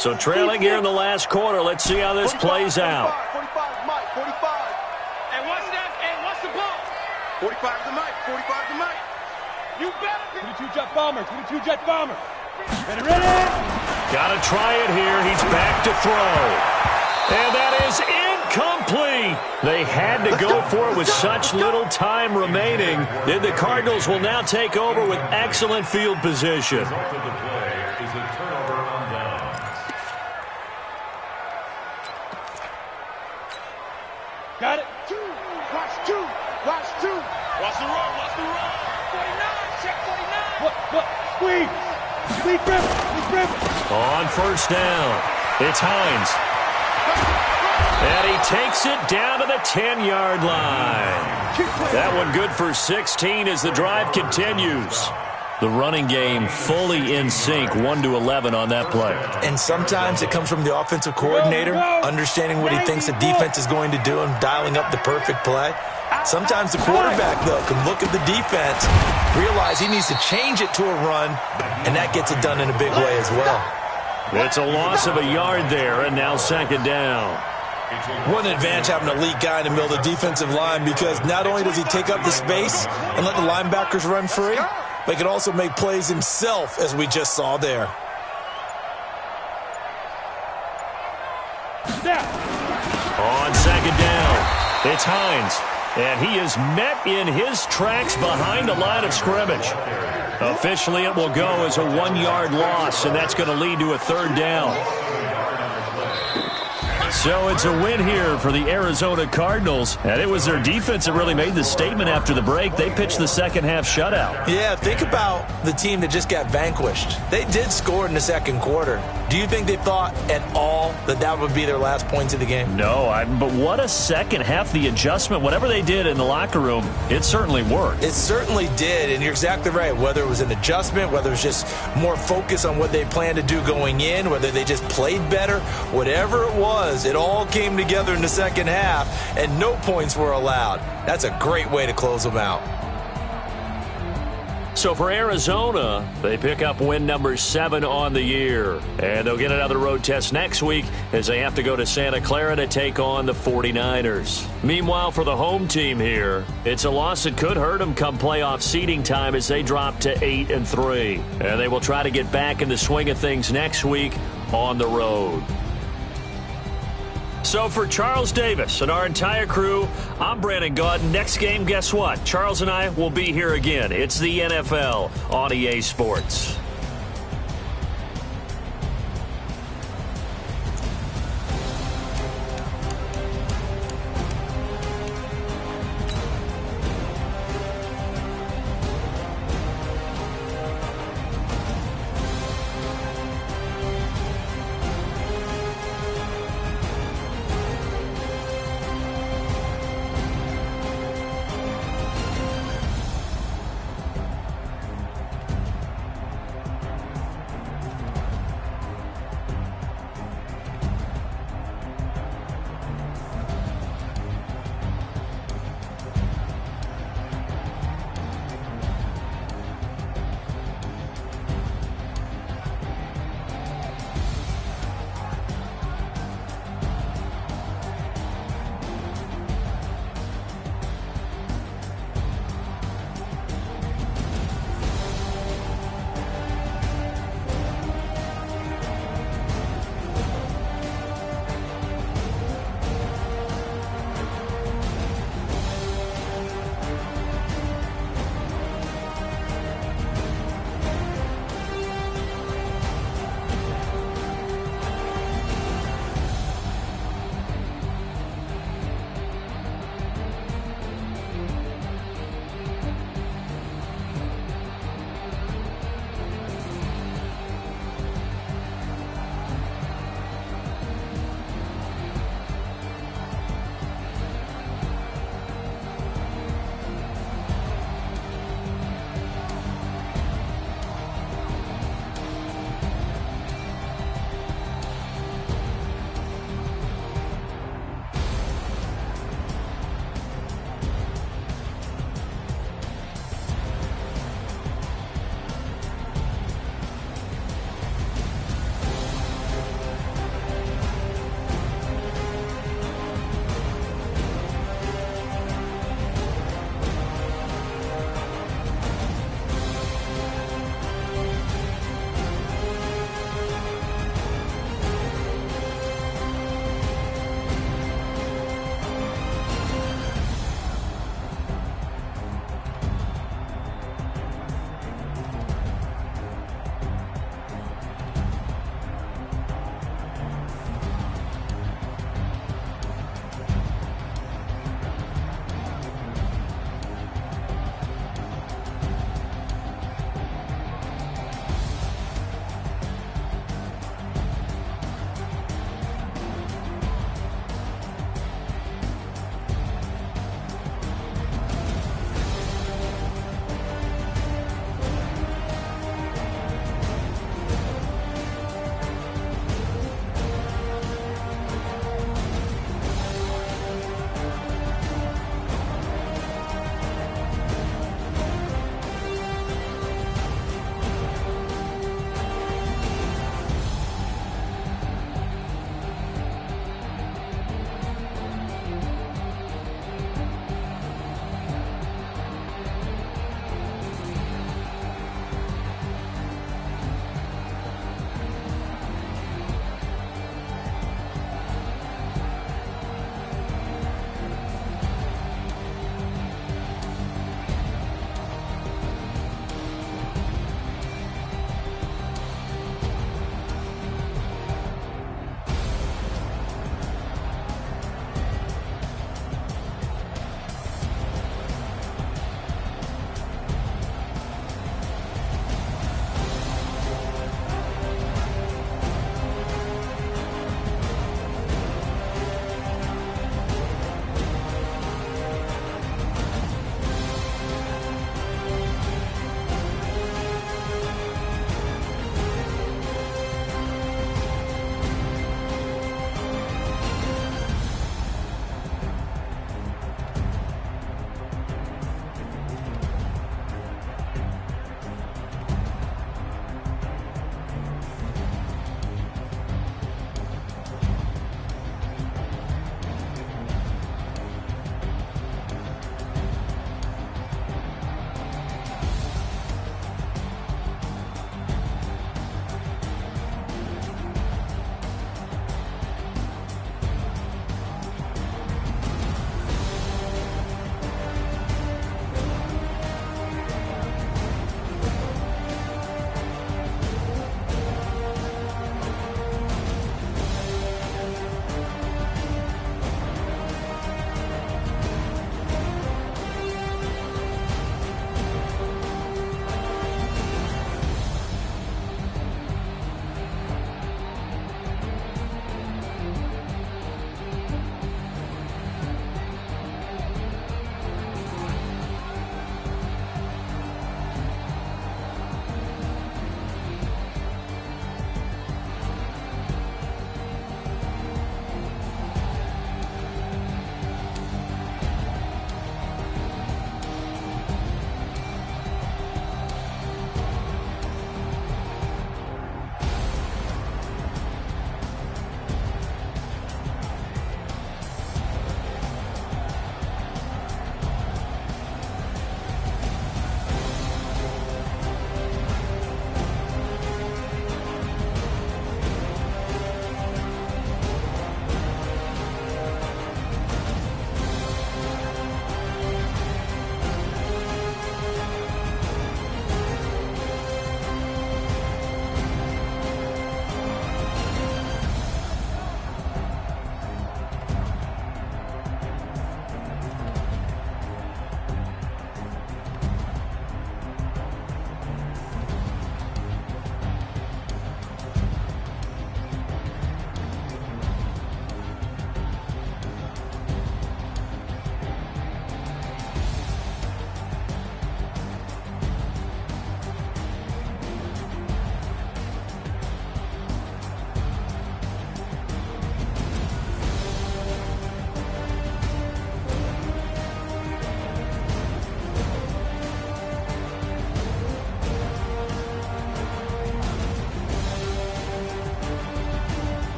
So trailing here in the last quarter. Let's see how this plays out. 45 Mike, 45. And what's that? And what's the ball? 45 to Mike, 45 to Mike. You better. 22 jet bomber, 22 jet bomber. Ready? Got to try it here. He's back to throw. And that is incomplete. They had to go for it with such little time remaining. Then the Cardinals will now take over with excellent field position. The result of the play is a turnover on downs. Got it. Watch 2. Watch 2. Watch the run. Watch the run. 49. Check 49. Look. Squeeze. Squeeze grip. On 1st down, it's Hines. And he takes it down to the 10-yard line. That one good for 16 as the drive continues. The running game fully in sync, 1-11 on that play. And sometimes it comes from the offensive coordinator, understanding what he thinks the defense is going to do and dialing up the perfect play. Sometimes the quarterback, though, can look at the defense, realize he needs to change it to a run, and that gets it done in a big way as well. It's a loss of a yard there, and now 2nd down. What an advantage having an elite guy in the middle of the defensive line, because not only does he take up the space and let the linebackers run free, but he can also make plays himself, as we just saw there. On 2nd down, it's Hines. And he is met in his tracks behind the line of scrimmage. Officially, it will go as a 1-yard loss, and that's going to lead to a 3rd down. So it's a win here for the Arizona Cardinals. And it was their defense that really made the statement after the break. They pitched the second-half shutout. Yeah, think about the team that just got vanquished. They did score in the 2nd quarter. Do you think they thought at all that that would be their last points of the game? No, but what a second half. The adjustment, whatever they did in the locker room, it certainly worked. It certainly did, and you're exactly right. Whether it was an adjustment, whether it was just more focus on what they planned to do going in, whether they just played better, whatever it was, it all came together in the second half, and no points were allowed. That's a great way to close them out. So for Arizona, they pick up win number 7 on the year. And they'll get another road test next week as they have to go to Santa Clara to take on the 49ers. Meanwhile, for the home team here, it's a loss that could hurt them come playoff seeding time as they drop to 8-3. And they will try to get back in the swing of things next week on the road. So for Charles Davis and our entire crew, I'm Brandon Gaudin. Next game, guess what? Charles and I will be here again. It's the NFL on EA Sports.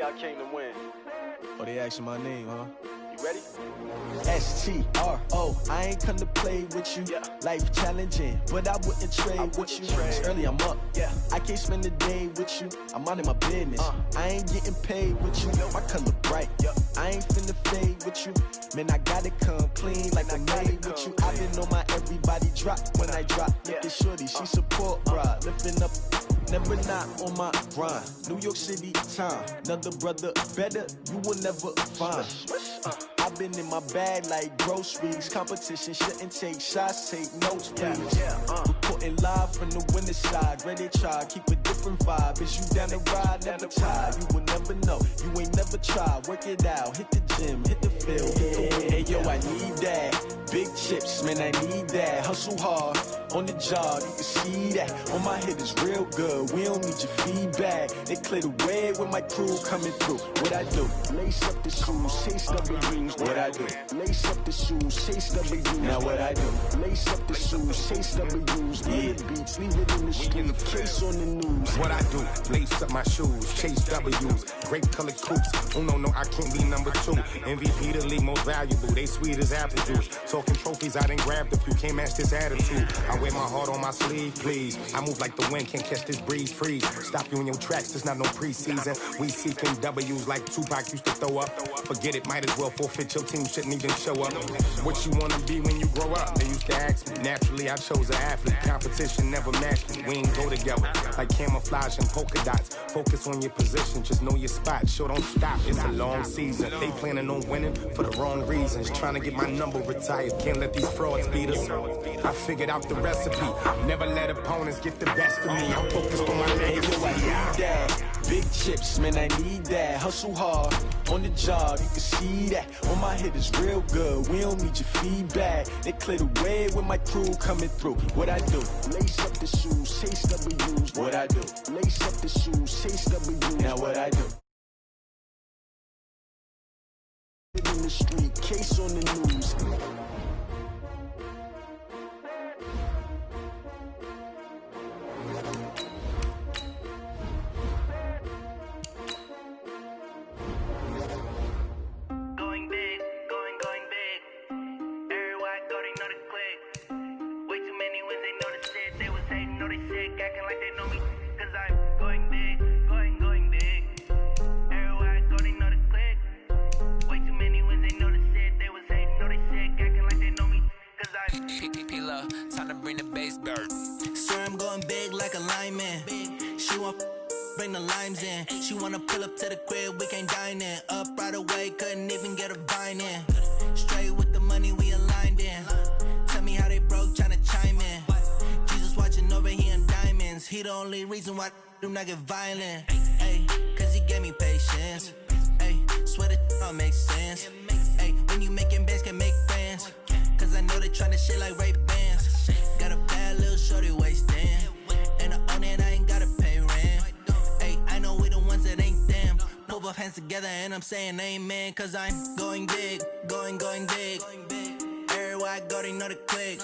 I came to win. Oh, they asking my name, huh? You ready? S-T-R-O, I ain't come to play with you. Yeah. Life challenging, but I wouldn't trade with you. It's early, I'm up. Yeah. I can't spend the day with you. I'm out in my business. I ain't getting paid with you. My color bright. I ain't finna fade with you. Man, I gotta come clean like I'm made with you. I been on my everybody drop when I drop. Look at shorty, she support, bruh. Lifting up, never not on my grind. New York City time, another brother better, you will never find. I've been in my bag like groceries. Competition shouldn't take shots, take notes, please. Reporting live from the winning side. Ready to try, keep a different vibe. Is you down the ride, never tired. You will never know, you ain't never tried. Work it out, hit the gym, hit the field, hit the wind. Hey yo, I need that. Big chips, man, I need that. Hustle hard, on the job, you can see that. On my head is real good, we don't need your feedback. They clear the way with my crew coming through. What I do? Lace up the shoes, chase W's. What I do? Lace up the shoes, chase W's. Now what I do? Lace up the shoes, chase W's. Yeah, beats, leave it in the street, case on the news. What I do? Lace up my shoes, chase W's. Great colored coops. Oh no, I can't be number 2. MVP the league most valuable. They sweet as apple juice. Talking trophies, I done grabbed a few. Can't match this attitude. I wear my heart on my sleeve, please. I move like the wind, can't catch this breeze, freeze. Stop you in your tracks, there's not no preseason. We seeking W's like Tupac used to throw up. Forget it, might as well forfeit. Your team shouldn't even show up. What you wanna be when you grow up? They used to ask me. Naturally, I chose an athlete. Competition never matched me. We ain't go together like camouflage and polka dots. Focus on your position, just know your spot. Sure, don't stop. It's a long season. They planning on winning for the wrong reasons. Trying to get my number retired. Can't let these frauds beat us. I figured out the recipe. Never let opponents get the best of me. I'm focused on my legacy. Hey, yo, I need that. Big chips, man, I need that. Hustle hard, on the job, you can see that. On my head is real good, we don't need your feedback. They clear the way with my crew coming through. What I do? Lace up the shoes, chase W's. What I do? Lace up the shoes, chase W's. Now what I do? In the street, case on the news. Time to bring the bass bird. Swear I'm going big like a lineman. She want bring the limes in. She wanna pull up to the crib, we can't dine in. Up right away, couldn't even get a vine in. Straight with the money we aligned in. Tell me how they broke, tryna chime in. Jesus watching over here in diamonds. He the only reason why I do not get violent. Ay, cause he gave me patience. Ay, swear that all makes sense. Ay, when you making bands can make friends. Cause I know they tryna shit like Ray-Bans. Got a bad little shorty wasting. And I own it, I ain't gotta pay rent. Ay, I know we the ones that ain't them. Pull both hands together and I'm saying amen. Cause I'm going big, going big. Everywhere I go, they know the click.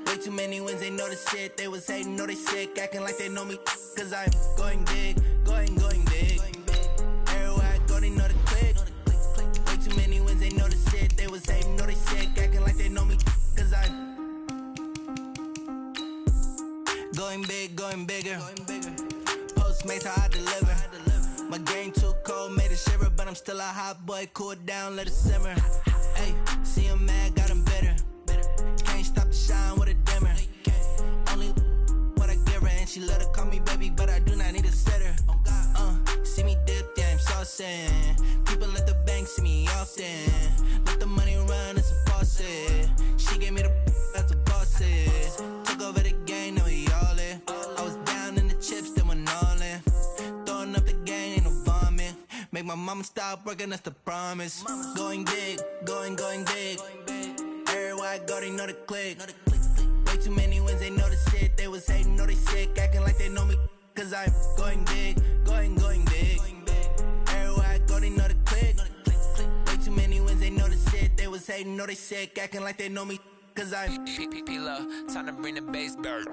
Way too many wins, they know the shit. They was hating, know they sick, acting like they know me. Cause I'm going big, going big. Everywhere I go, they know the click. Way too many wins, they know the shit. They was hating, know they sick, acting like they know me. Cause I'm going bigger. Postmates how I deliver. My game too cold, made it shiver. But I'm still a hot boy, cool it down, let it simmer. Hey, see him mad, got him bitter. Can't stop the shine with a dimmer. Only what I give her, and she let her call me baby, but I do not need a sitter. See me dip, yeah, I'm saucing. People at the bank see me often. Let the money run, it's a faucet. She gave me the that's a faucet. Took over the game, now we all in. I was down in the chips, then went all in. Throwing up the gang, ain't no vomit. Make my mama stop working, that's the promise. Going big, going big. Everywhere I go, they know the click. Way too many wins, they know the shit. They was hating, know they sick, acting like they know me. Cause I'm going big, going big. Everywhere I go, they know the click. Way too many wins, they know the shit. They was hating, know they sick, acting like they know me. Cause I'm P-P-P-Love, time to bring the bass bird.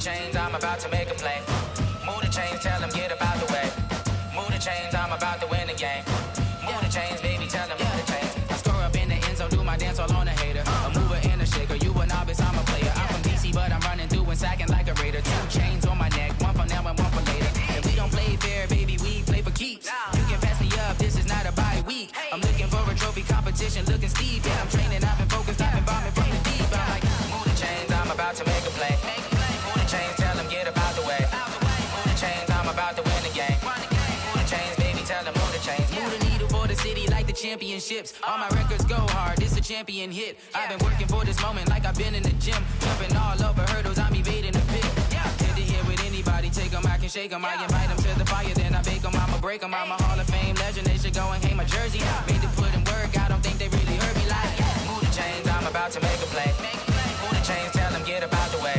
chains, I'm about to make a play. Move the chains, tell them get up out the way. Move the chains, I'm about to win the game. Move the chains, baby, tell them move the chains. I score up in the end zone, do my dance all on a hater. A mover and a shaker, you a novice, I'm a player. I'm from DC, but I'm running through and sacking like a raider. 2 chains on my neck, one for now and one for later. And we don't play fair, baby, we play for keeps. You can pass me up, this is not a bye week. I'm looking for a trophy competition, looking steep. Yeah, I'm training, I've been focused, I've been bombing from the deep. I'm like, move the chains, I'm about to make a play. Move the chains, tell them get up out the way. Move the chains, I'm about to win the game. Move the chains, baby, tell them move the chains. Move the needle for the city like the championships. All my records go hard, this a champion hit. I've been working for this moment like I've been in the gym. Jumping all over hurdles, I'm evading the pit. Hit to here with anybody, take them, I can shake them. I invite them to the fire, then I bake them, I'ma break them. I'm a Hall of Fame legend, they should go and hang my jersey. Made to put in work, I don't think they really heard me like. Move the chains, I'm about to make a play. Move the chains, tell them get up out the way.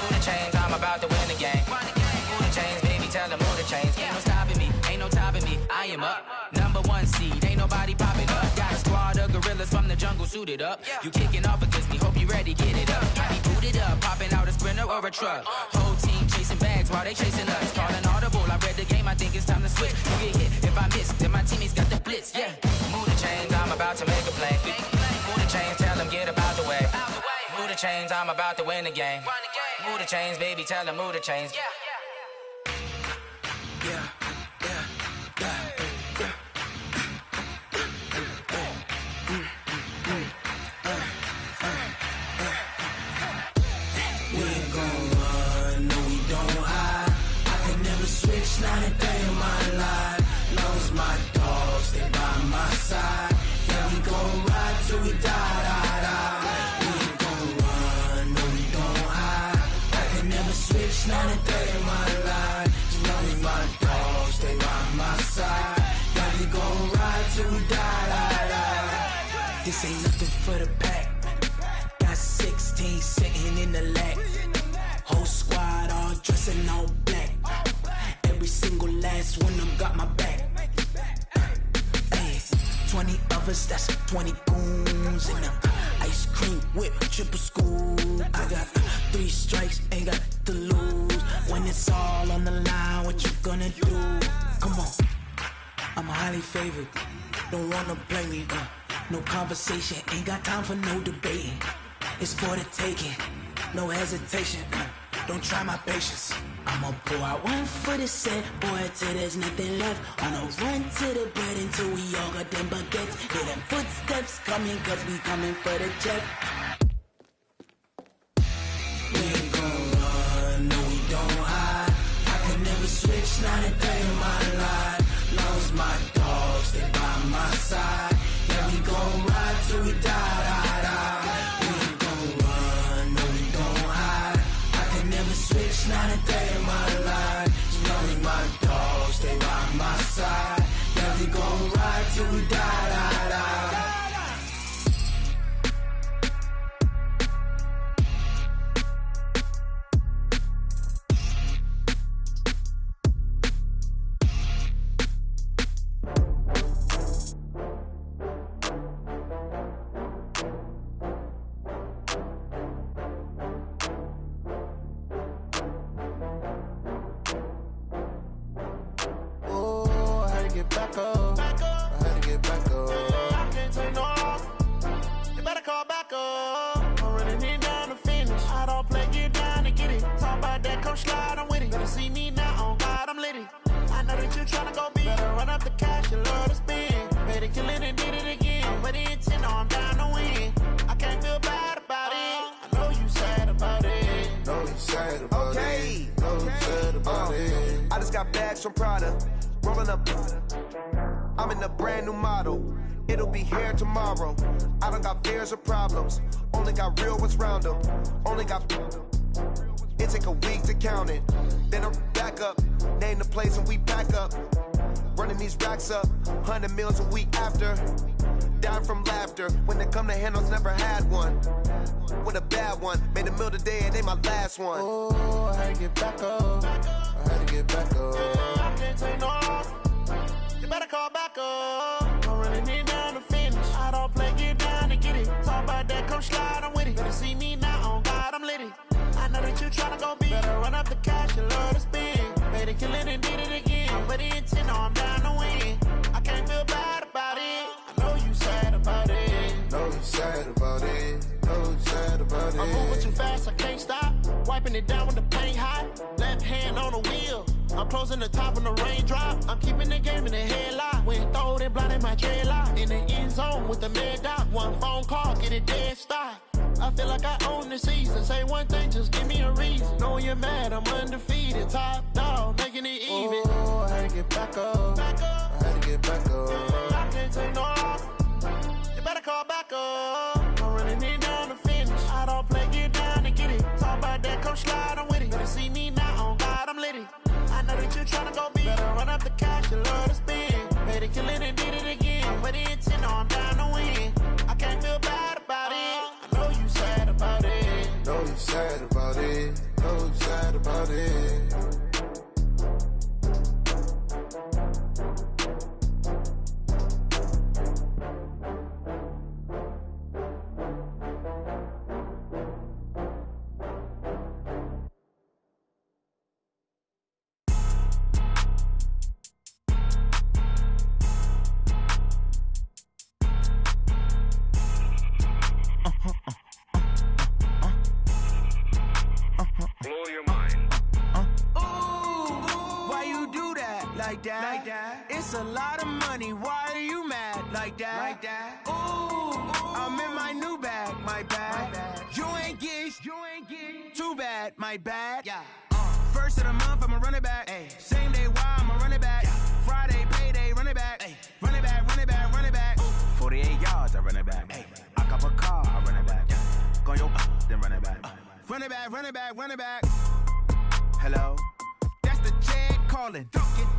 Move the chains, I'm about to win the game. Move the chains, baby, tell them move the chains. Ain't no stopping me, ain't no topping me, I am up. #1 seed, ain't nobody popping up. Got a squad of gorillas from the jungle suited up. You kicking off against me, hope you ready, get it up. I be booted up, popping out a sprinter or a truck. Whole team chasing bags while they chasing us. Calling audible, I read the game, I think it's time to switch. You get hit if I miss, then my teammates got the blitz, yeah. Move the chains, I'm about to make a play. Move the chains, tell them get up out the way. Move the chains, I'm about to win the game. Move the chains, baby, tell them move the chains. Not a day in my life. Lost my dogs, they by my side. Yeah, we gon' ride till we die. We ain't gon' run, no, we don't hide. I can never switch, not a day in my life. Lost my dogs, they by my side. Yeah, we gon' ride till we die. This ain't nothing for the pack. Got 16 sitting in the lap. Whole squad all dressing all black. Every single last one of them got my back. 20 of us, that's 20 goons. And ice cream whip, triple school. I got 3 strikes, ain't got to lose. When it's all on the line, what you gonna do? Come on, I'm highly favored. Don't wanna blame me, no conversation, ain't got time for no debating. It's for the taking, no hesitation. Don't try my patience. I'ma pour out one for the set, boy, till there's nothing left. On a run to the bread until we all got them baguettes. Hear them footsteps coming, cause we coming for the check. We ain't gon' run, no, we don't hide. I could never switch, not a day in my life. Lost my dogs, they by my side. Yeah, we gon' ride till we die. We ain't gon' run, no, we don't hide. I could never switch, not a day in my life. As my dogs, they by my side. Yeah, we gon' ride till we die. Back up. I had to get back up. I can't take no loss. You better call back up. I'm running it down to finish. I don't play, get down to get it. Talk about that, come slide, I'm with it. Better see me now, on God, I'm litty. I know that you tryna go big. Better run up the cash, you love to spend. Better kill it and did it again. But the intent, no, I'm down to win. I can't feel bad about it. I know you sad about it. Know you sad about it. Know you sad about it. I just got bags from Prada. Rolling up, I'm in a brand new model. It'll be here tomorrow. I don't got fears or problems. Only got real ones round them. Only got. It take a week to count it. Then I'm back up. Name the place and we pack up. Running these racks up. 100 meals a week after. Down from laughter. When they come to handles, never had one. With a bad one. Made a meal today and ain't my last one. Oh, I had to get back up. I had to get back up. I can't take no loss. You better call back up. I'm running it down to finish. I don't play, get down to get it. Talk about that, come slide, I'm with it. Better see me now, on God, I'm litty. I know that you tryna go be. Better run up the cash, you love to spend. Made it, kill it, and did it again. But the intent, no, I'm down to win. I can't feel bad about it. I know you sad about it. Know you sad about it. Know you sad about it. I'm moving too fast, I can't stop. Wiping it down with the paint hot. Left hand on the wheel. I'm closing the top when the raindrop. I'm keeping the game in the headlock. When throwed and blinded my dreadlock. In the end zone with the mad dot. One phone call, get it dead stop. I feel like I own the season. Say one thing, just give me a reason. Knowing you're mad, I'm undefeated. Top dog, making it even. Oh, I had to get back up. I had to get back up. I can't take no loss. You better call back up. I'm running it down to finish. I don't play, get down to get it. Talk about that, come slide, I'm with it. Better see me now, on God, I'm litty. I know that you tryna go be. Better run up the cash, you love to spend. Made it, kill it, and did it again. But the intent, no, I'm down to win. I can't feel bad about it. I know you sad about it. Know you sad about it. Know you sad about it. Blow your mind. Why you do that like that? It's a lot of money. Why are you mad like that? Ooh, I'm in my new bag, my bad. You ain't get too bad, my bad. Yeah. First of the month, I'ma run it back. Ay. Same day, why I'ma run it back. Friday, payday, run it back. Ay. Run it back, run it back, run it back. 48 yards, I run it back. Ay. I cop a car, I run it back. Go your then run it back. Run it back, run it back, run it back. Hello? That's the jag calling.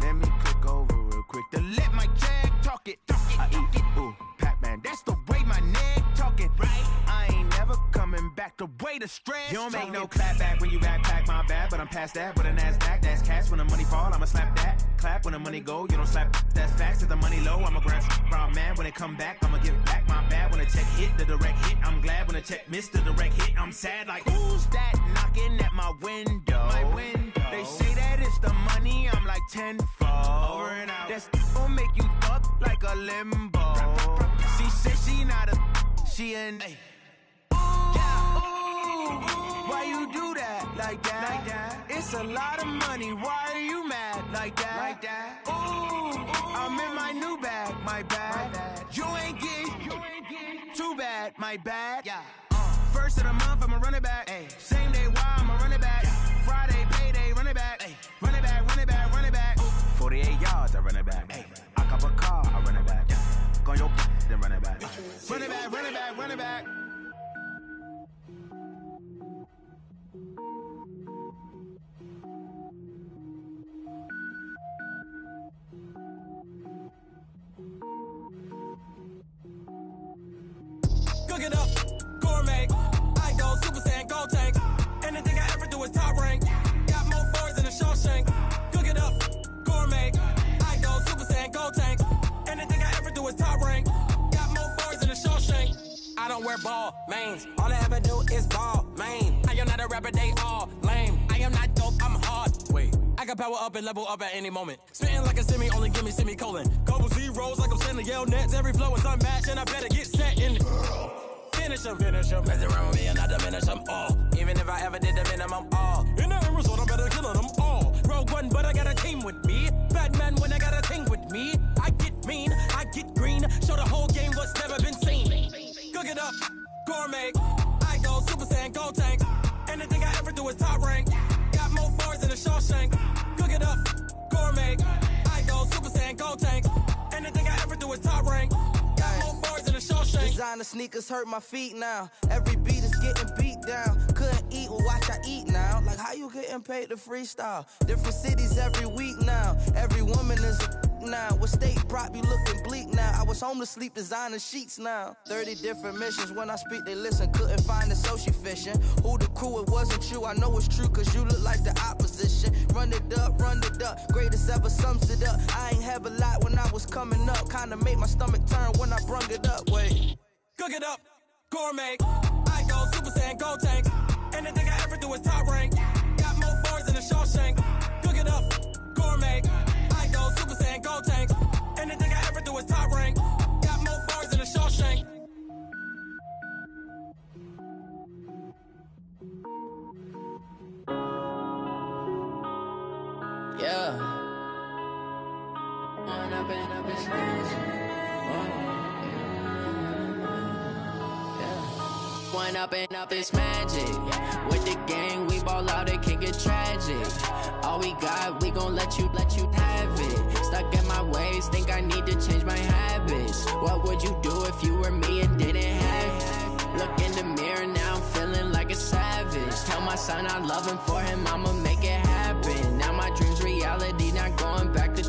Let me click over real quick to let my jag talk it. I eat it, ooh, Pac-Man. That's the way my neck talking. Right? I ain't never coming back. The way the stress. You don't make no clap back when you backpack, my bad. But I'm past that with a NASDAQ. That's cash when the money fall. I'ma slap that. Clap when the money go. You don't slap. That's facts. If the money low, I'ma grab brown man. When it come back, I'ma give back my bad. When the check hit, the direct hit. I'm glad when the check missed the direct hit. I'm sad like who's that knocking at my window? My window. They say that it's the money. I'm like tenfold. Over and out. That's gon' make you up like a limbo. She said she not a. She an. Why you do that like that? It's a lot of money. Why are you mad like that? Ooh, I'm in my new bag, my bad. You ain't get too bad, my bad. Yeah. First of the month, I'ma run it back. Ay. Same day, why I'ma run it back. Friday, payday, run it back. Ay. Run it back, run it back, run it back. 48 yards, I run it back. Ay. I cop a car, I run it back. Go your then run it back. Run it back, run it back, run it back. Cook it up, gourmet. I go Super Saiyan, gold tank. Anything I ever do is top rank. Got more boys than a Shawshank. Cook it up, gourmet. I go Super Saiyan, gold tank. Anything I ever do is top rank. Got more boys than a Shawshank. I don't wear ball mains. All I ever do is ball main. I am not a rapper, they all lame. I am not dope, I'm hard. Wait, I can power up and level up at any moment. Spitting like a semi, only give me semicolon. Couple zeros like I'm sending yell nets. Every flow is unmatched and I better get set in. Finish them. Mess around with me and I diminish them all. Even if I ever did the minimum all. In the end result, I better kill them all. Rogue One, but I got a team with me. Batman when I got a thing with me. I get mean, I get green. Show the whole game what's never been seen. Cook it up, gourmet. I go Super Saiyan, gold tank. Anything I ever do is top rank. Got more bars than a Shawshank. Cook it up, gourmet. I go Super Saiyan, gold tank. Anything I ever do is top rank. Got more bars than a Shawshank. Designer sneakers hurt my feet now. Every beat is getting beat down. Couldn't eat, well watch I eat now. Like how you getting paid to freestyle? Different cities every week now. Every woman is a now. With state prop, you looking bleak now. I was home to sleep, designer sheets now. 30 different missions. When I speak, they listen. Couldn't find it, so she fishing. Who the crew? It wasn't you. I know it's true, cause you look like the opposition. Run it up, greatest ever sums it up. I ain't have a lot when I was coming up. Kinda made my stomach turn when I brung it up. Wait. Cook it up, gourmet. I go Super Saiyan, gold tank. Anything I ever do is top rank. Got more boys than a Shawshank. Cook it up, gourmet. I go Super Saiyan, go tank. Anything I ever do is top rank. Got more boys than a Shawshank. Yeah. One up and up is magic. With the gang, we ball out, it can get tragic. All we got, we gon' let you have it. Stuck in my ways, think I need to change my habits. What would you do if you were me and didn't have it? Look in the mirror, now I'm feeling like a savage. Tell my son I love him, for him I'ma make it happen. Now my dream's reality, not going back to.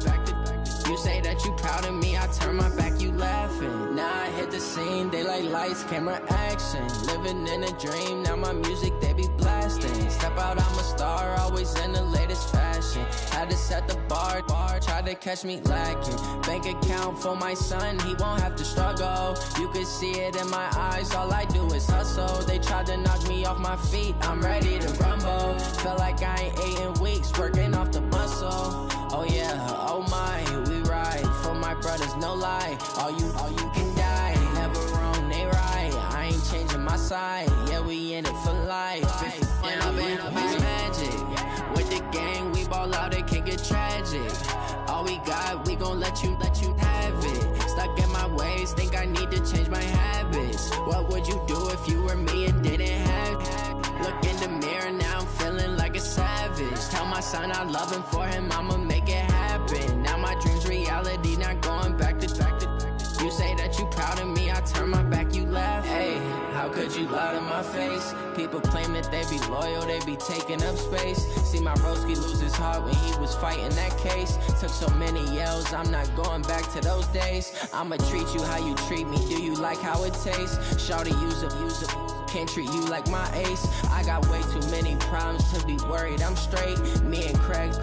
You say that you proud of me, I turn my back, you laughing. Now I hit the scene, they like lights, camera, action. Living in a dream, now my music, they be blasting. Step out, I'm a star, always in the latest fashion. Had to set the bar, try to catch me lacking. Bank account for my son, he won't have to struggle. You can see it in my eyes, all I do is hustle. They tried to knock me off my feet, I'm ready to rumble. Felt like I ain't ate in weeks, working off the muscle. Oh yeah, oh my, we ride for my brothers, no lie. All you can die, never wrong, they right. I ain't changing my side, yeah, we in it for life. When up and up is magic. With the gang, we ball out, it can get tragic. All we got, we gon' let you have it. Stuck in my ways, think I need to change my habits. What would you do if you were me and didn't have it? Look in the mirror, now I'm feeling like a savage. Tell my son I love him, for him I'ma make it happen. Now my dream's reality, not going back to. You say that you proud of me, I turn my back, you laugh. Hey, how could you lie to my face? People claim that they be loyal, they be taking up space. See my broski lose his heart when he was fighting that case. Took so many yells, I'm not going back to those days. I'ma treat you how you treat me, do you like how it tastes? Shawty, use up, can't treat you like my ace. I got way too many problems to be worried, I'm straight. Me and Craig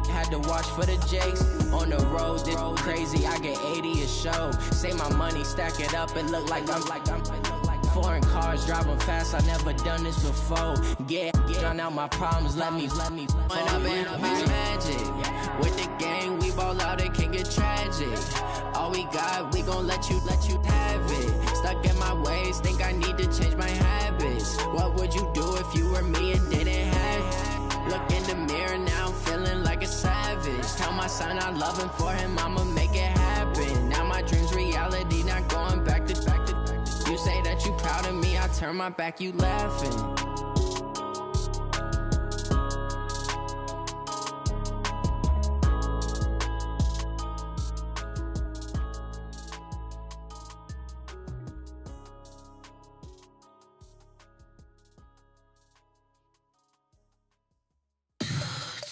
had to watch for the Jakes. On the road, this crazy, I get 80 a show. Say my money, stack it up, it look like I'm foreign cars, driving fast, I never done this before. Get drown out my problems, let me When up and up is magic. With the gang, we ball out, it can get tragic. All we got, we gon' let you have it. Stuck in my ways, think I need to change my habits. What would you do if you were me and didn't have it? Look in the mirror, now I'm feeling like a savage. Tell my son I love him, for him I'ma make it happen. Now my dream's reality, not going back to. You say that you proud of me, I turn my back, you laughing.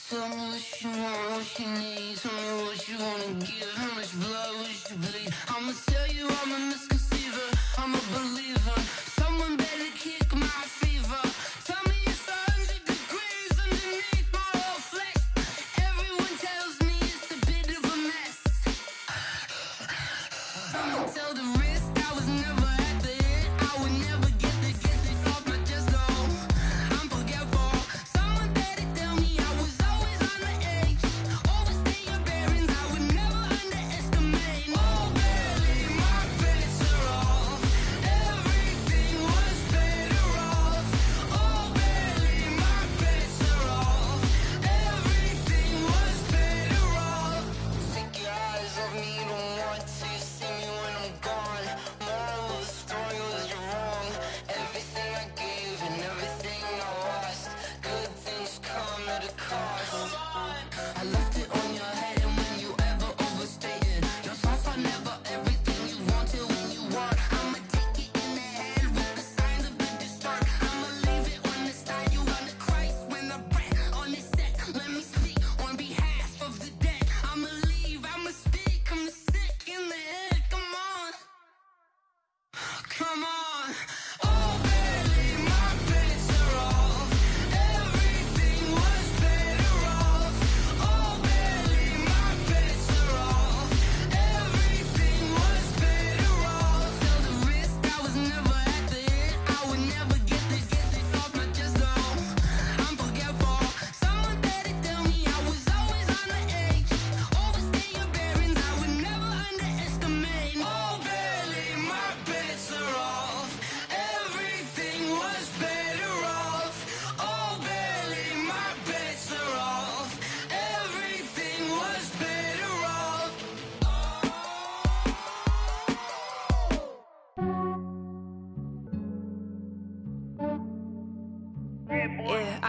Tell me what you want, what you need. Tell me what you wanna give. How much blood would you bleed? I'ma tell you I'm a misconceiver. I'm a believer. Someone better kick my fever. Tell me it's 100 degrees underneath my whole flesh. Everyone tells me it's a bit of a mess. I'ma tell the risk I was never at the end. I would never get this off my chest though. I'm forgetful. Someone better tell me I was always on the edge. Overstay your bearings, I would never underestimate. Oh barely, my bets are off. Everything was better off. Oh barely, my bets are off. Everything was better off. Take your eyes off me, don't want to see me when I'm gone. Moral of the story was you're wrong. Everything I gave and everything I lost. Good things come at a cost. I left it on your head, and when you ever overstated, your thoughts are never everything you wanted when you want. I'ma take it in the head with the signs of the distort. I'ma leave it on the side. You on the Christ when the breath on this set. Let me speak on behalf of the dead. I'ma leave, I'ma speak. I'm sick in the head. Come on, come on. Oh barely, my bets are off. Everything was better off. Oh barely.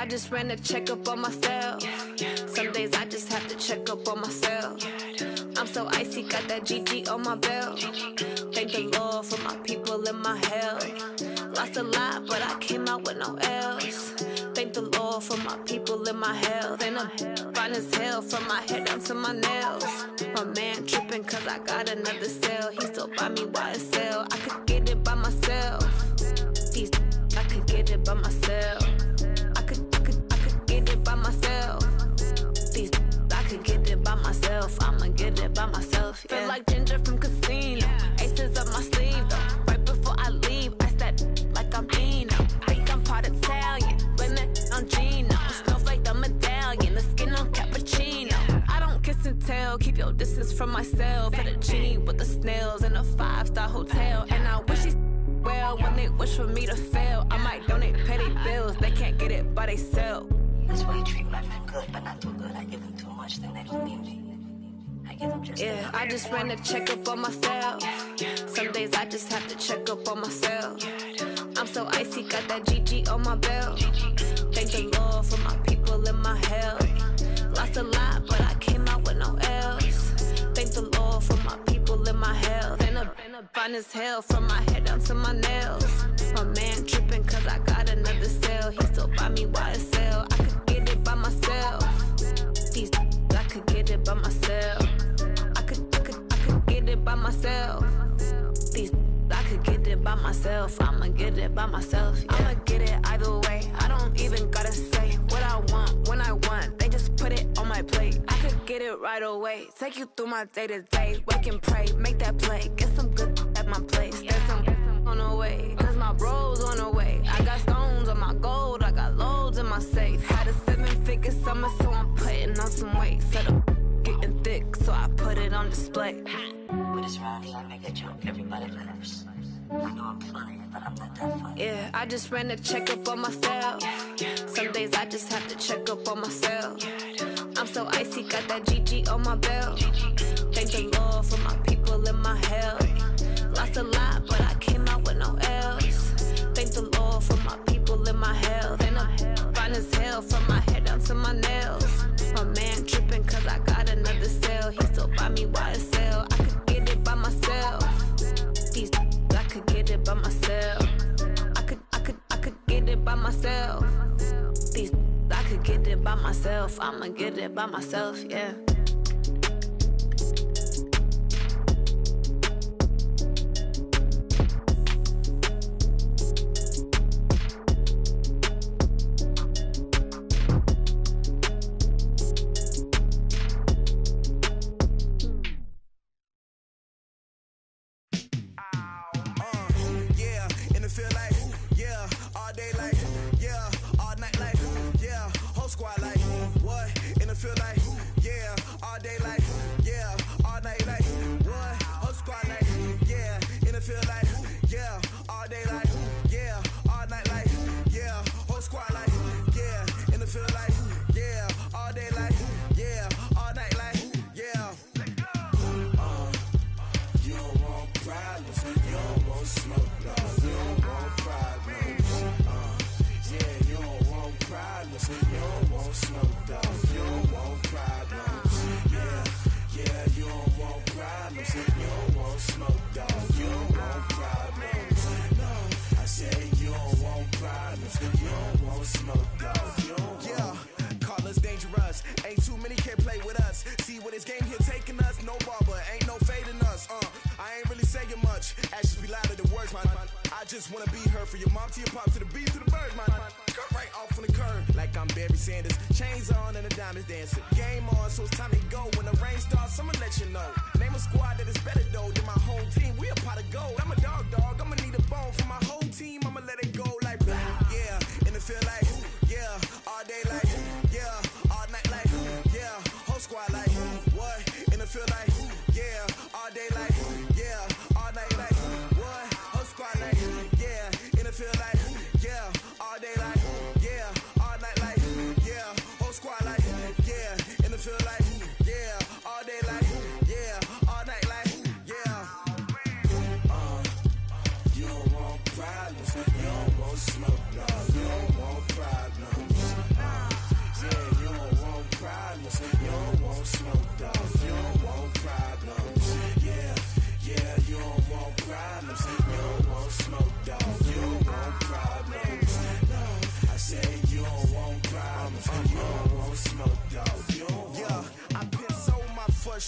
just ran a checkup on myself. Some days I just have to check up on myself. I'm so icy, got that GG on my belt. Thank the Lord for my people in my health. Lost a lot, but I came out with no L's. Thank the Lord for my people in my health. And I'm fine as hell from my head down to my nails. My man tripping cause I got another cell. He still buy me YSL. I could get it by myself. These I could get it by myself. I could get it by myself. These I could get it by myself. I'ma get it by myself. Yeah. Feel like Ginger from Casino. Aces up my sleeve though. Right before I leave, I said like I'm Dino. Think I'm part Italian. Blame it on Gino. Smells like the medallion. The skin on cappuccino. I don't kiss and tell. Keep your distance from myself. For the genie with the snails in a 5-star hotel. And I wish he's well when they wish for me to fail. I might donate petty bills. They can't get it by they sell. That's why you treat my men good, but not too good. I give them too much, then they don't need me. I give them just yeah, I just ran a checkup on myself. Some days I just have to check up on myself. I'm so icy, got that GG on my belt. Thank the Lord for my people in my health. Lost a lot, but I came out with no L's. Thank the Lord for my people in my health. And I'm fine as hell from my head down to my nails. My man tripping cause I got another cell. He still buy me YSL. I could get it by myself. These I could get it by myself. I could get it by myself. These I could get it by myself. I'ma get it by myself. Yeah. I'ma get it either way. I don't even gotta say what I want when I want. They just put it on my plate. I could get it right away. Take you through my day to day. Wake and pray, make that play. Get some good at my place. There's some on the way. Cause my bro's on the way. I got stones on my gold. I got loads in my safe. Had a 7-figure summer, so I'm putting on some weight. Set up getting thick, so I put it on display. With this round here, I make a joke everybody laughs. I know I'm funny, but I'm not that funny. Yeah, I just ran a checkup on myself. Some days I just have to check up on myself. I'm so icy, got that GG on my belt. Thank the Lord for my people in my health. Lost a lot, but I came out with no L's. Thank the Lord for my people in my health. And I'm fine as hell from my head down to my nails. My man tripping cause I got another cell. He still buy me YSL. I could get it by myself. These I could get it by myself. I could get it by myself. These I could get it by myself. I'ma get it by myself, yeah.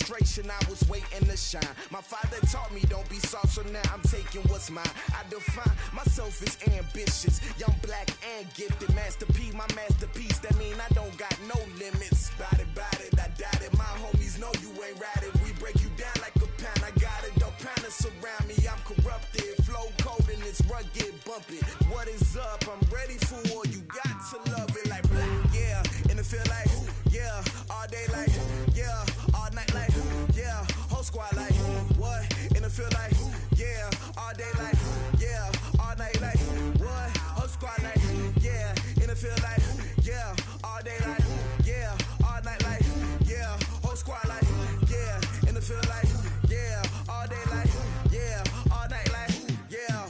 frustration, I was waiting to shine. My father taught me don't be soft, so now I'm taking what's mine. I define myself as ambitious, young, black, and gifted. Master P, my masterpiece, that mean I don't got no limits. Bout it, I doubt it. My homies know you ain't ride it. We break you down like a pound. I got it, don't pound us around me. I'm corrupted, flow cold and it's rugged, bump it. What is up? I'm ready for war. You got to love it like black, yeah. And it feel like, yeah. All day like, yeah. All night like, yeah. Whole squad like, what? And it feel like, yeah. All day like, yeah. All night like, what? Whole squad like, yeah. And it feel like, yeah. All day like, yeah. All night like, yeah. Whole squad like, yeah. And it feel like, yeah. All day like, yeah. All night like, yeah.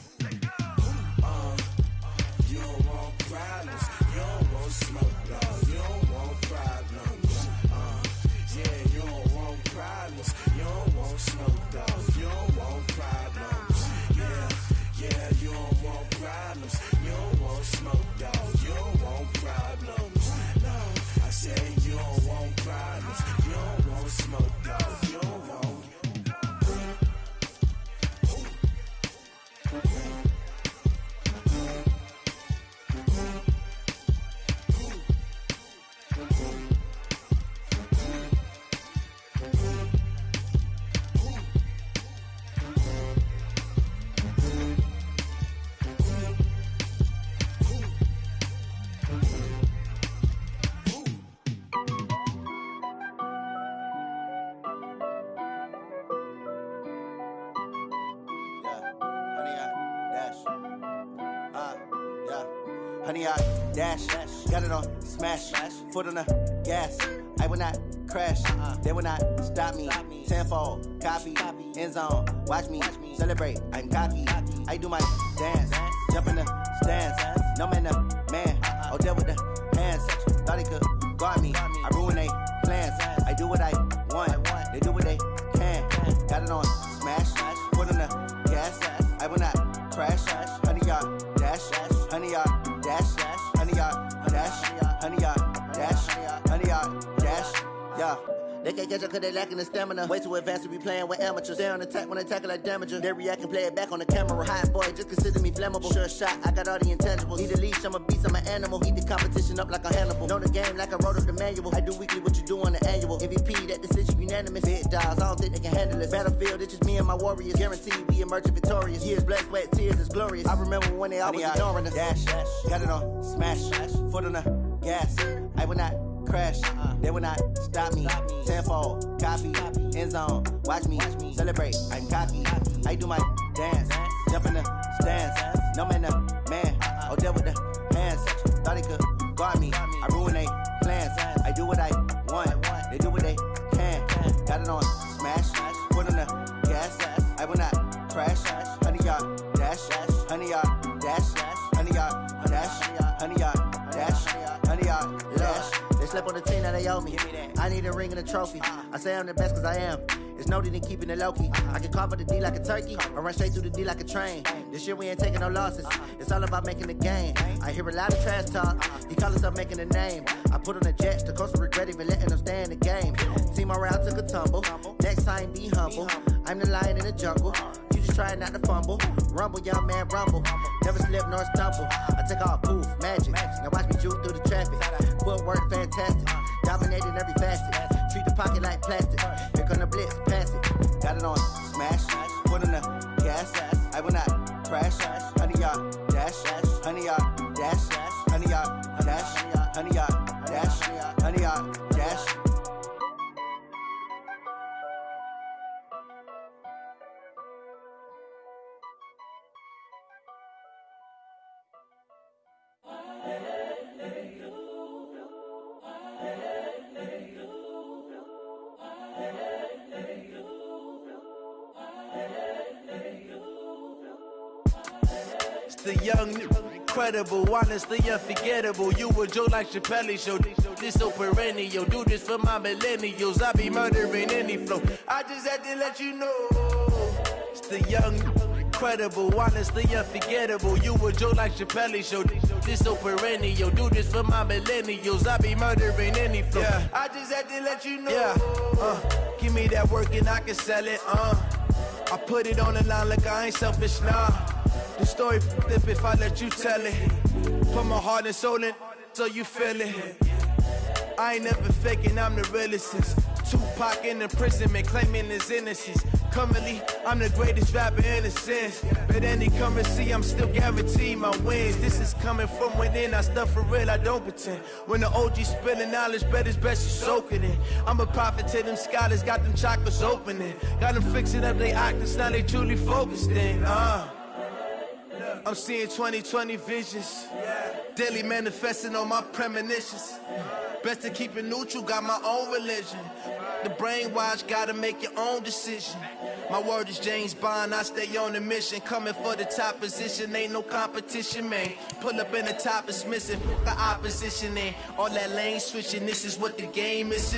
You don't want problems. You don't want smoke, dog. You don't want problems. Yeah, you don't want problems. You don't want smoke, dog. You don't want problems. Yeah, you don't want problems. You don't want smoke, dog. You don't want problems. No, I say you don't want problems. You don't want smoke, dog. You don't want. Honey, I dash, got it on smash, foot on the gas. I will not crash, they will not stop me. Tenfold, copy, end zone, watch me celebrate. I'm cocky, I do my dance, jump in the stands. No man, the man, oh, there with the hands. Thought he could guard me, I ruin they plans. I do what I want, they do what they can. Got it on smash, foot on the gas. I will not crash, honey, y'all dash, honey, y'all dash, honey, y'all dash, honey, y'all dash, honey, y'all dash, yeah. They can't catch up cause they lacking the stamina. Way too advanced to be playing with amateurs. They on attack when they tackle like damager. They react and play it back on the camera. Hot boy, just consider me flammable. Sure shot, I got all the intangibles. Need a leash, I'm a beast, I'm an animal. Heat the competition up like a Hannibal. Know the game like I wrote up the manual. I do weekly what you do on the annual. MVP, that decision unanimous. Big dogs, I don't think they can handle it. Battlefield, it's just me and my warriors. Guaranteed we emerging victorious. Years, blood, sweat, tears, it's glorious. I remember when they always ignoring us. Dash, got it on smash, foot on the gas. I will not crash, they will not stop me. Tenfold, copy, end zone, watch me celebrate. I'm cocky, I do my dance, jump in the stands. No man, the man, oh, there with the hands. Thought he could guard me, I ruin they plans. I do what I want, they do what they can. Got it on smash, foot on the gas. I will not crash, honey, y'all dash, honey, y'all dash, honey, y'all dash, honey, y'all dash, honey, y'all dash. They slept on the team, now they owe me. I need a ring and a trophy. I say I'm the best cause I am. It's no need in keeping it low-key. I can carve up the D like a turkey, or run straight through the D like a train. This year we ain't taking no losses. It's all about making the game. I hear a lot of trash talk. He call himself making a name. I put on the jets, the coach will regret even letting them stay in the game. Team around took a tumble. Next time be humble. I'm the lion in the jungle. You just trying not to fumble. Rumble, young man, rumble. Never slip nor stumble. I take off, poof, magic. Now watch me juke through the traffic. Footwork fantastic. Dominating every facet. Treat the pocket like plastic. Here come the blitz, pass it. Got it on smash, foot on the gas. I will not crash. Honey, y'all dash, honey, y'all dash, honey, y'all dash, honey, y'all dash, honey, y'all dash. The young, incredible, honestly unforgettable. You a joke like Chappelle show. This so perennial. Do this for my millennials. I be murdering any flow. I just had to let you know. It's the young, incredible, honestly unforgettable. You a joke like Chappelle show. this so perennial. Do this for my millennials. I be murdering any flow. Yeah. I just had to let you know. Yeah. Give me that work and I can sell it. I put it on the line like I ain't selfish, nah. The story flip if I let you tell it. Put my heart and soul in so you feel it. I ain't never faking, I'm the realest since Tupac in imprisonment, claiming his innocence. Currently, I'm the greatest rapper in a sense. But any currency, I'm still guaranteed my wins. This is coming from within, I stuff for real, I don't pretend. When the OG spilling knowledge, bet it's best you soak it in. I'm a prophet to them scholars, got them chakras opening. Got them fixing up they octaves, now they truly focused in. I'm seeing 2020 visions. Daily manifesting on my premonitions. Best to keep it neutral, got my own religion. The brainwash, gotta make your own decision. My word is James Bond, I stay on the mission. Coming for the top position, ain't no competition, man. Pull up in the top is missing, the opposition ain't. All that lane switching, this is what the game is.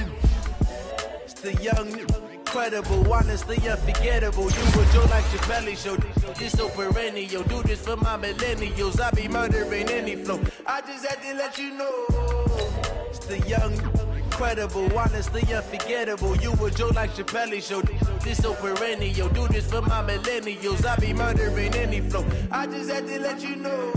It's the young, incredible, honestly unforgettable. You were Joe like Chappelle show. This so perennial, do this for my millennials. I be murdering any flow. I just had to let you know. It's the young, incredible, honestly unforgettable. You were Joe like Chappelle show. This so perennial, do this for my millennials. I be murdering any flow. I just had to let you know.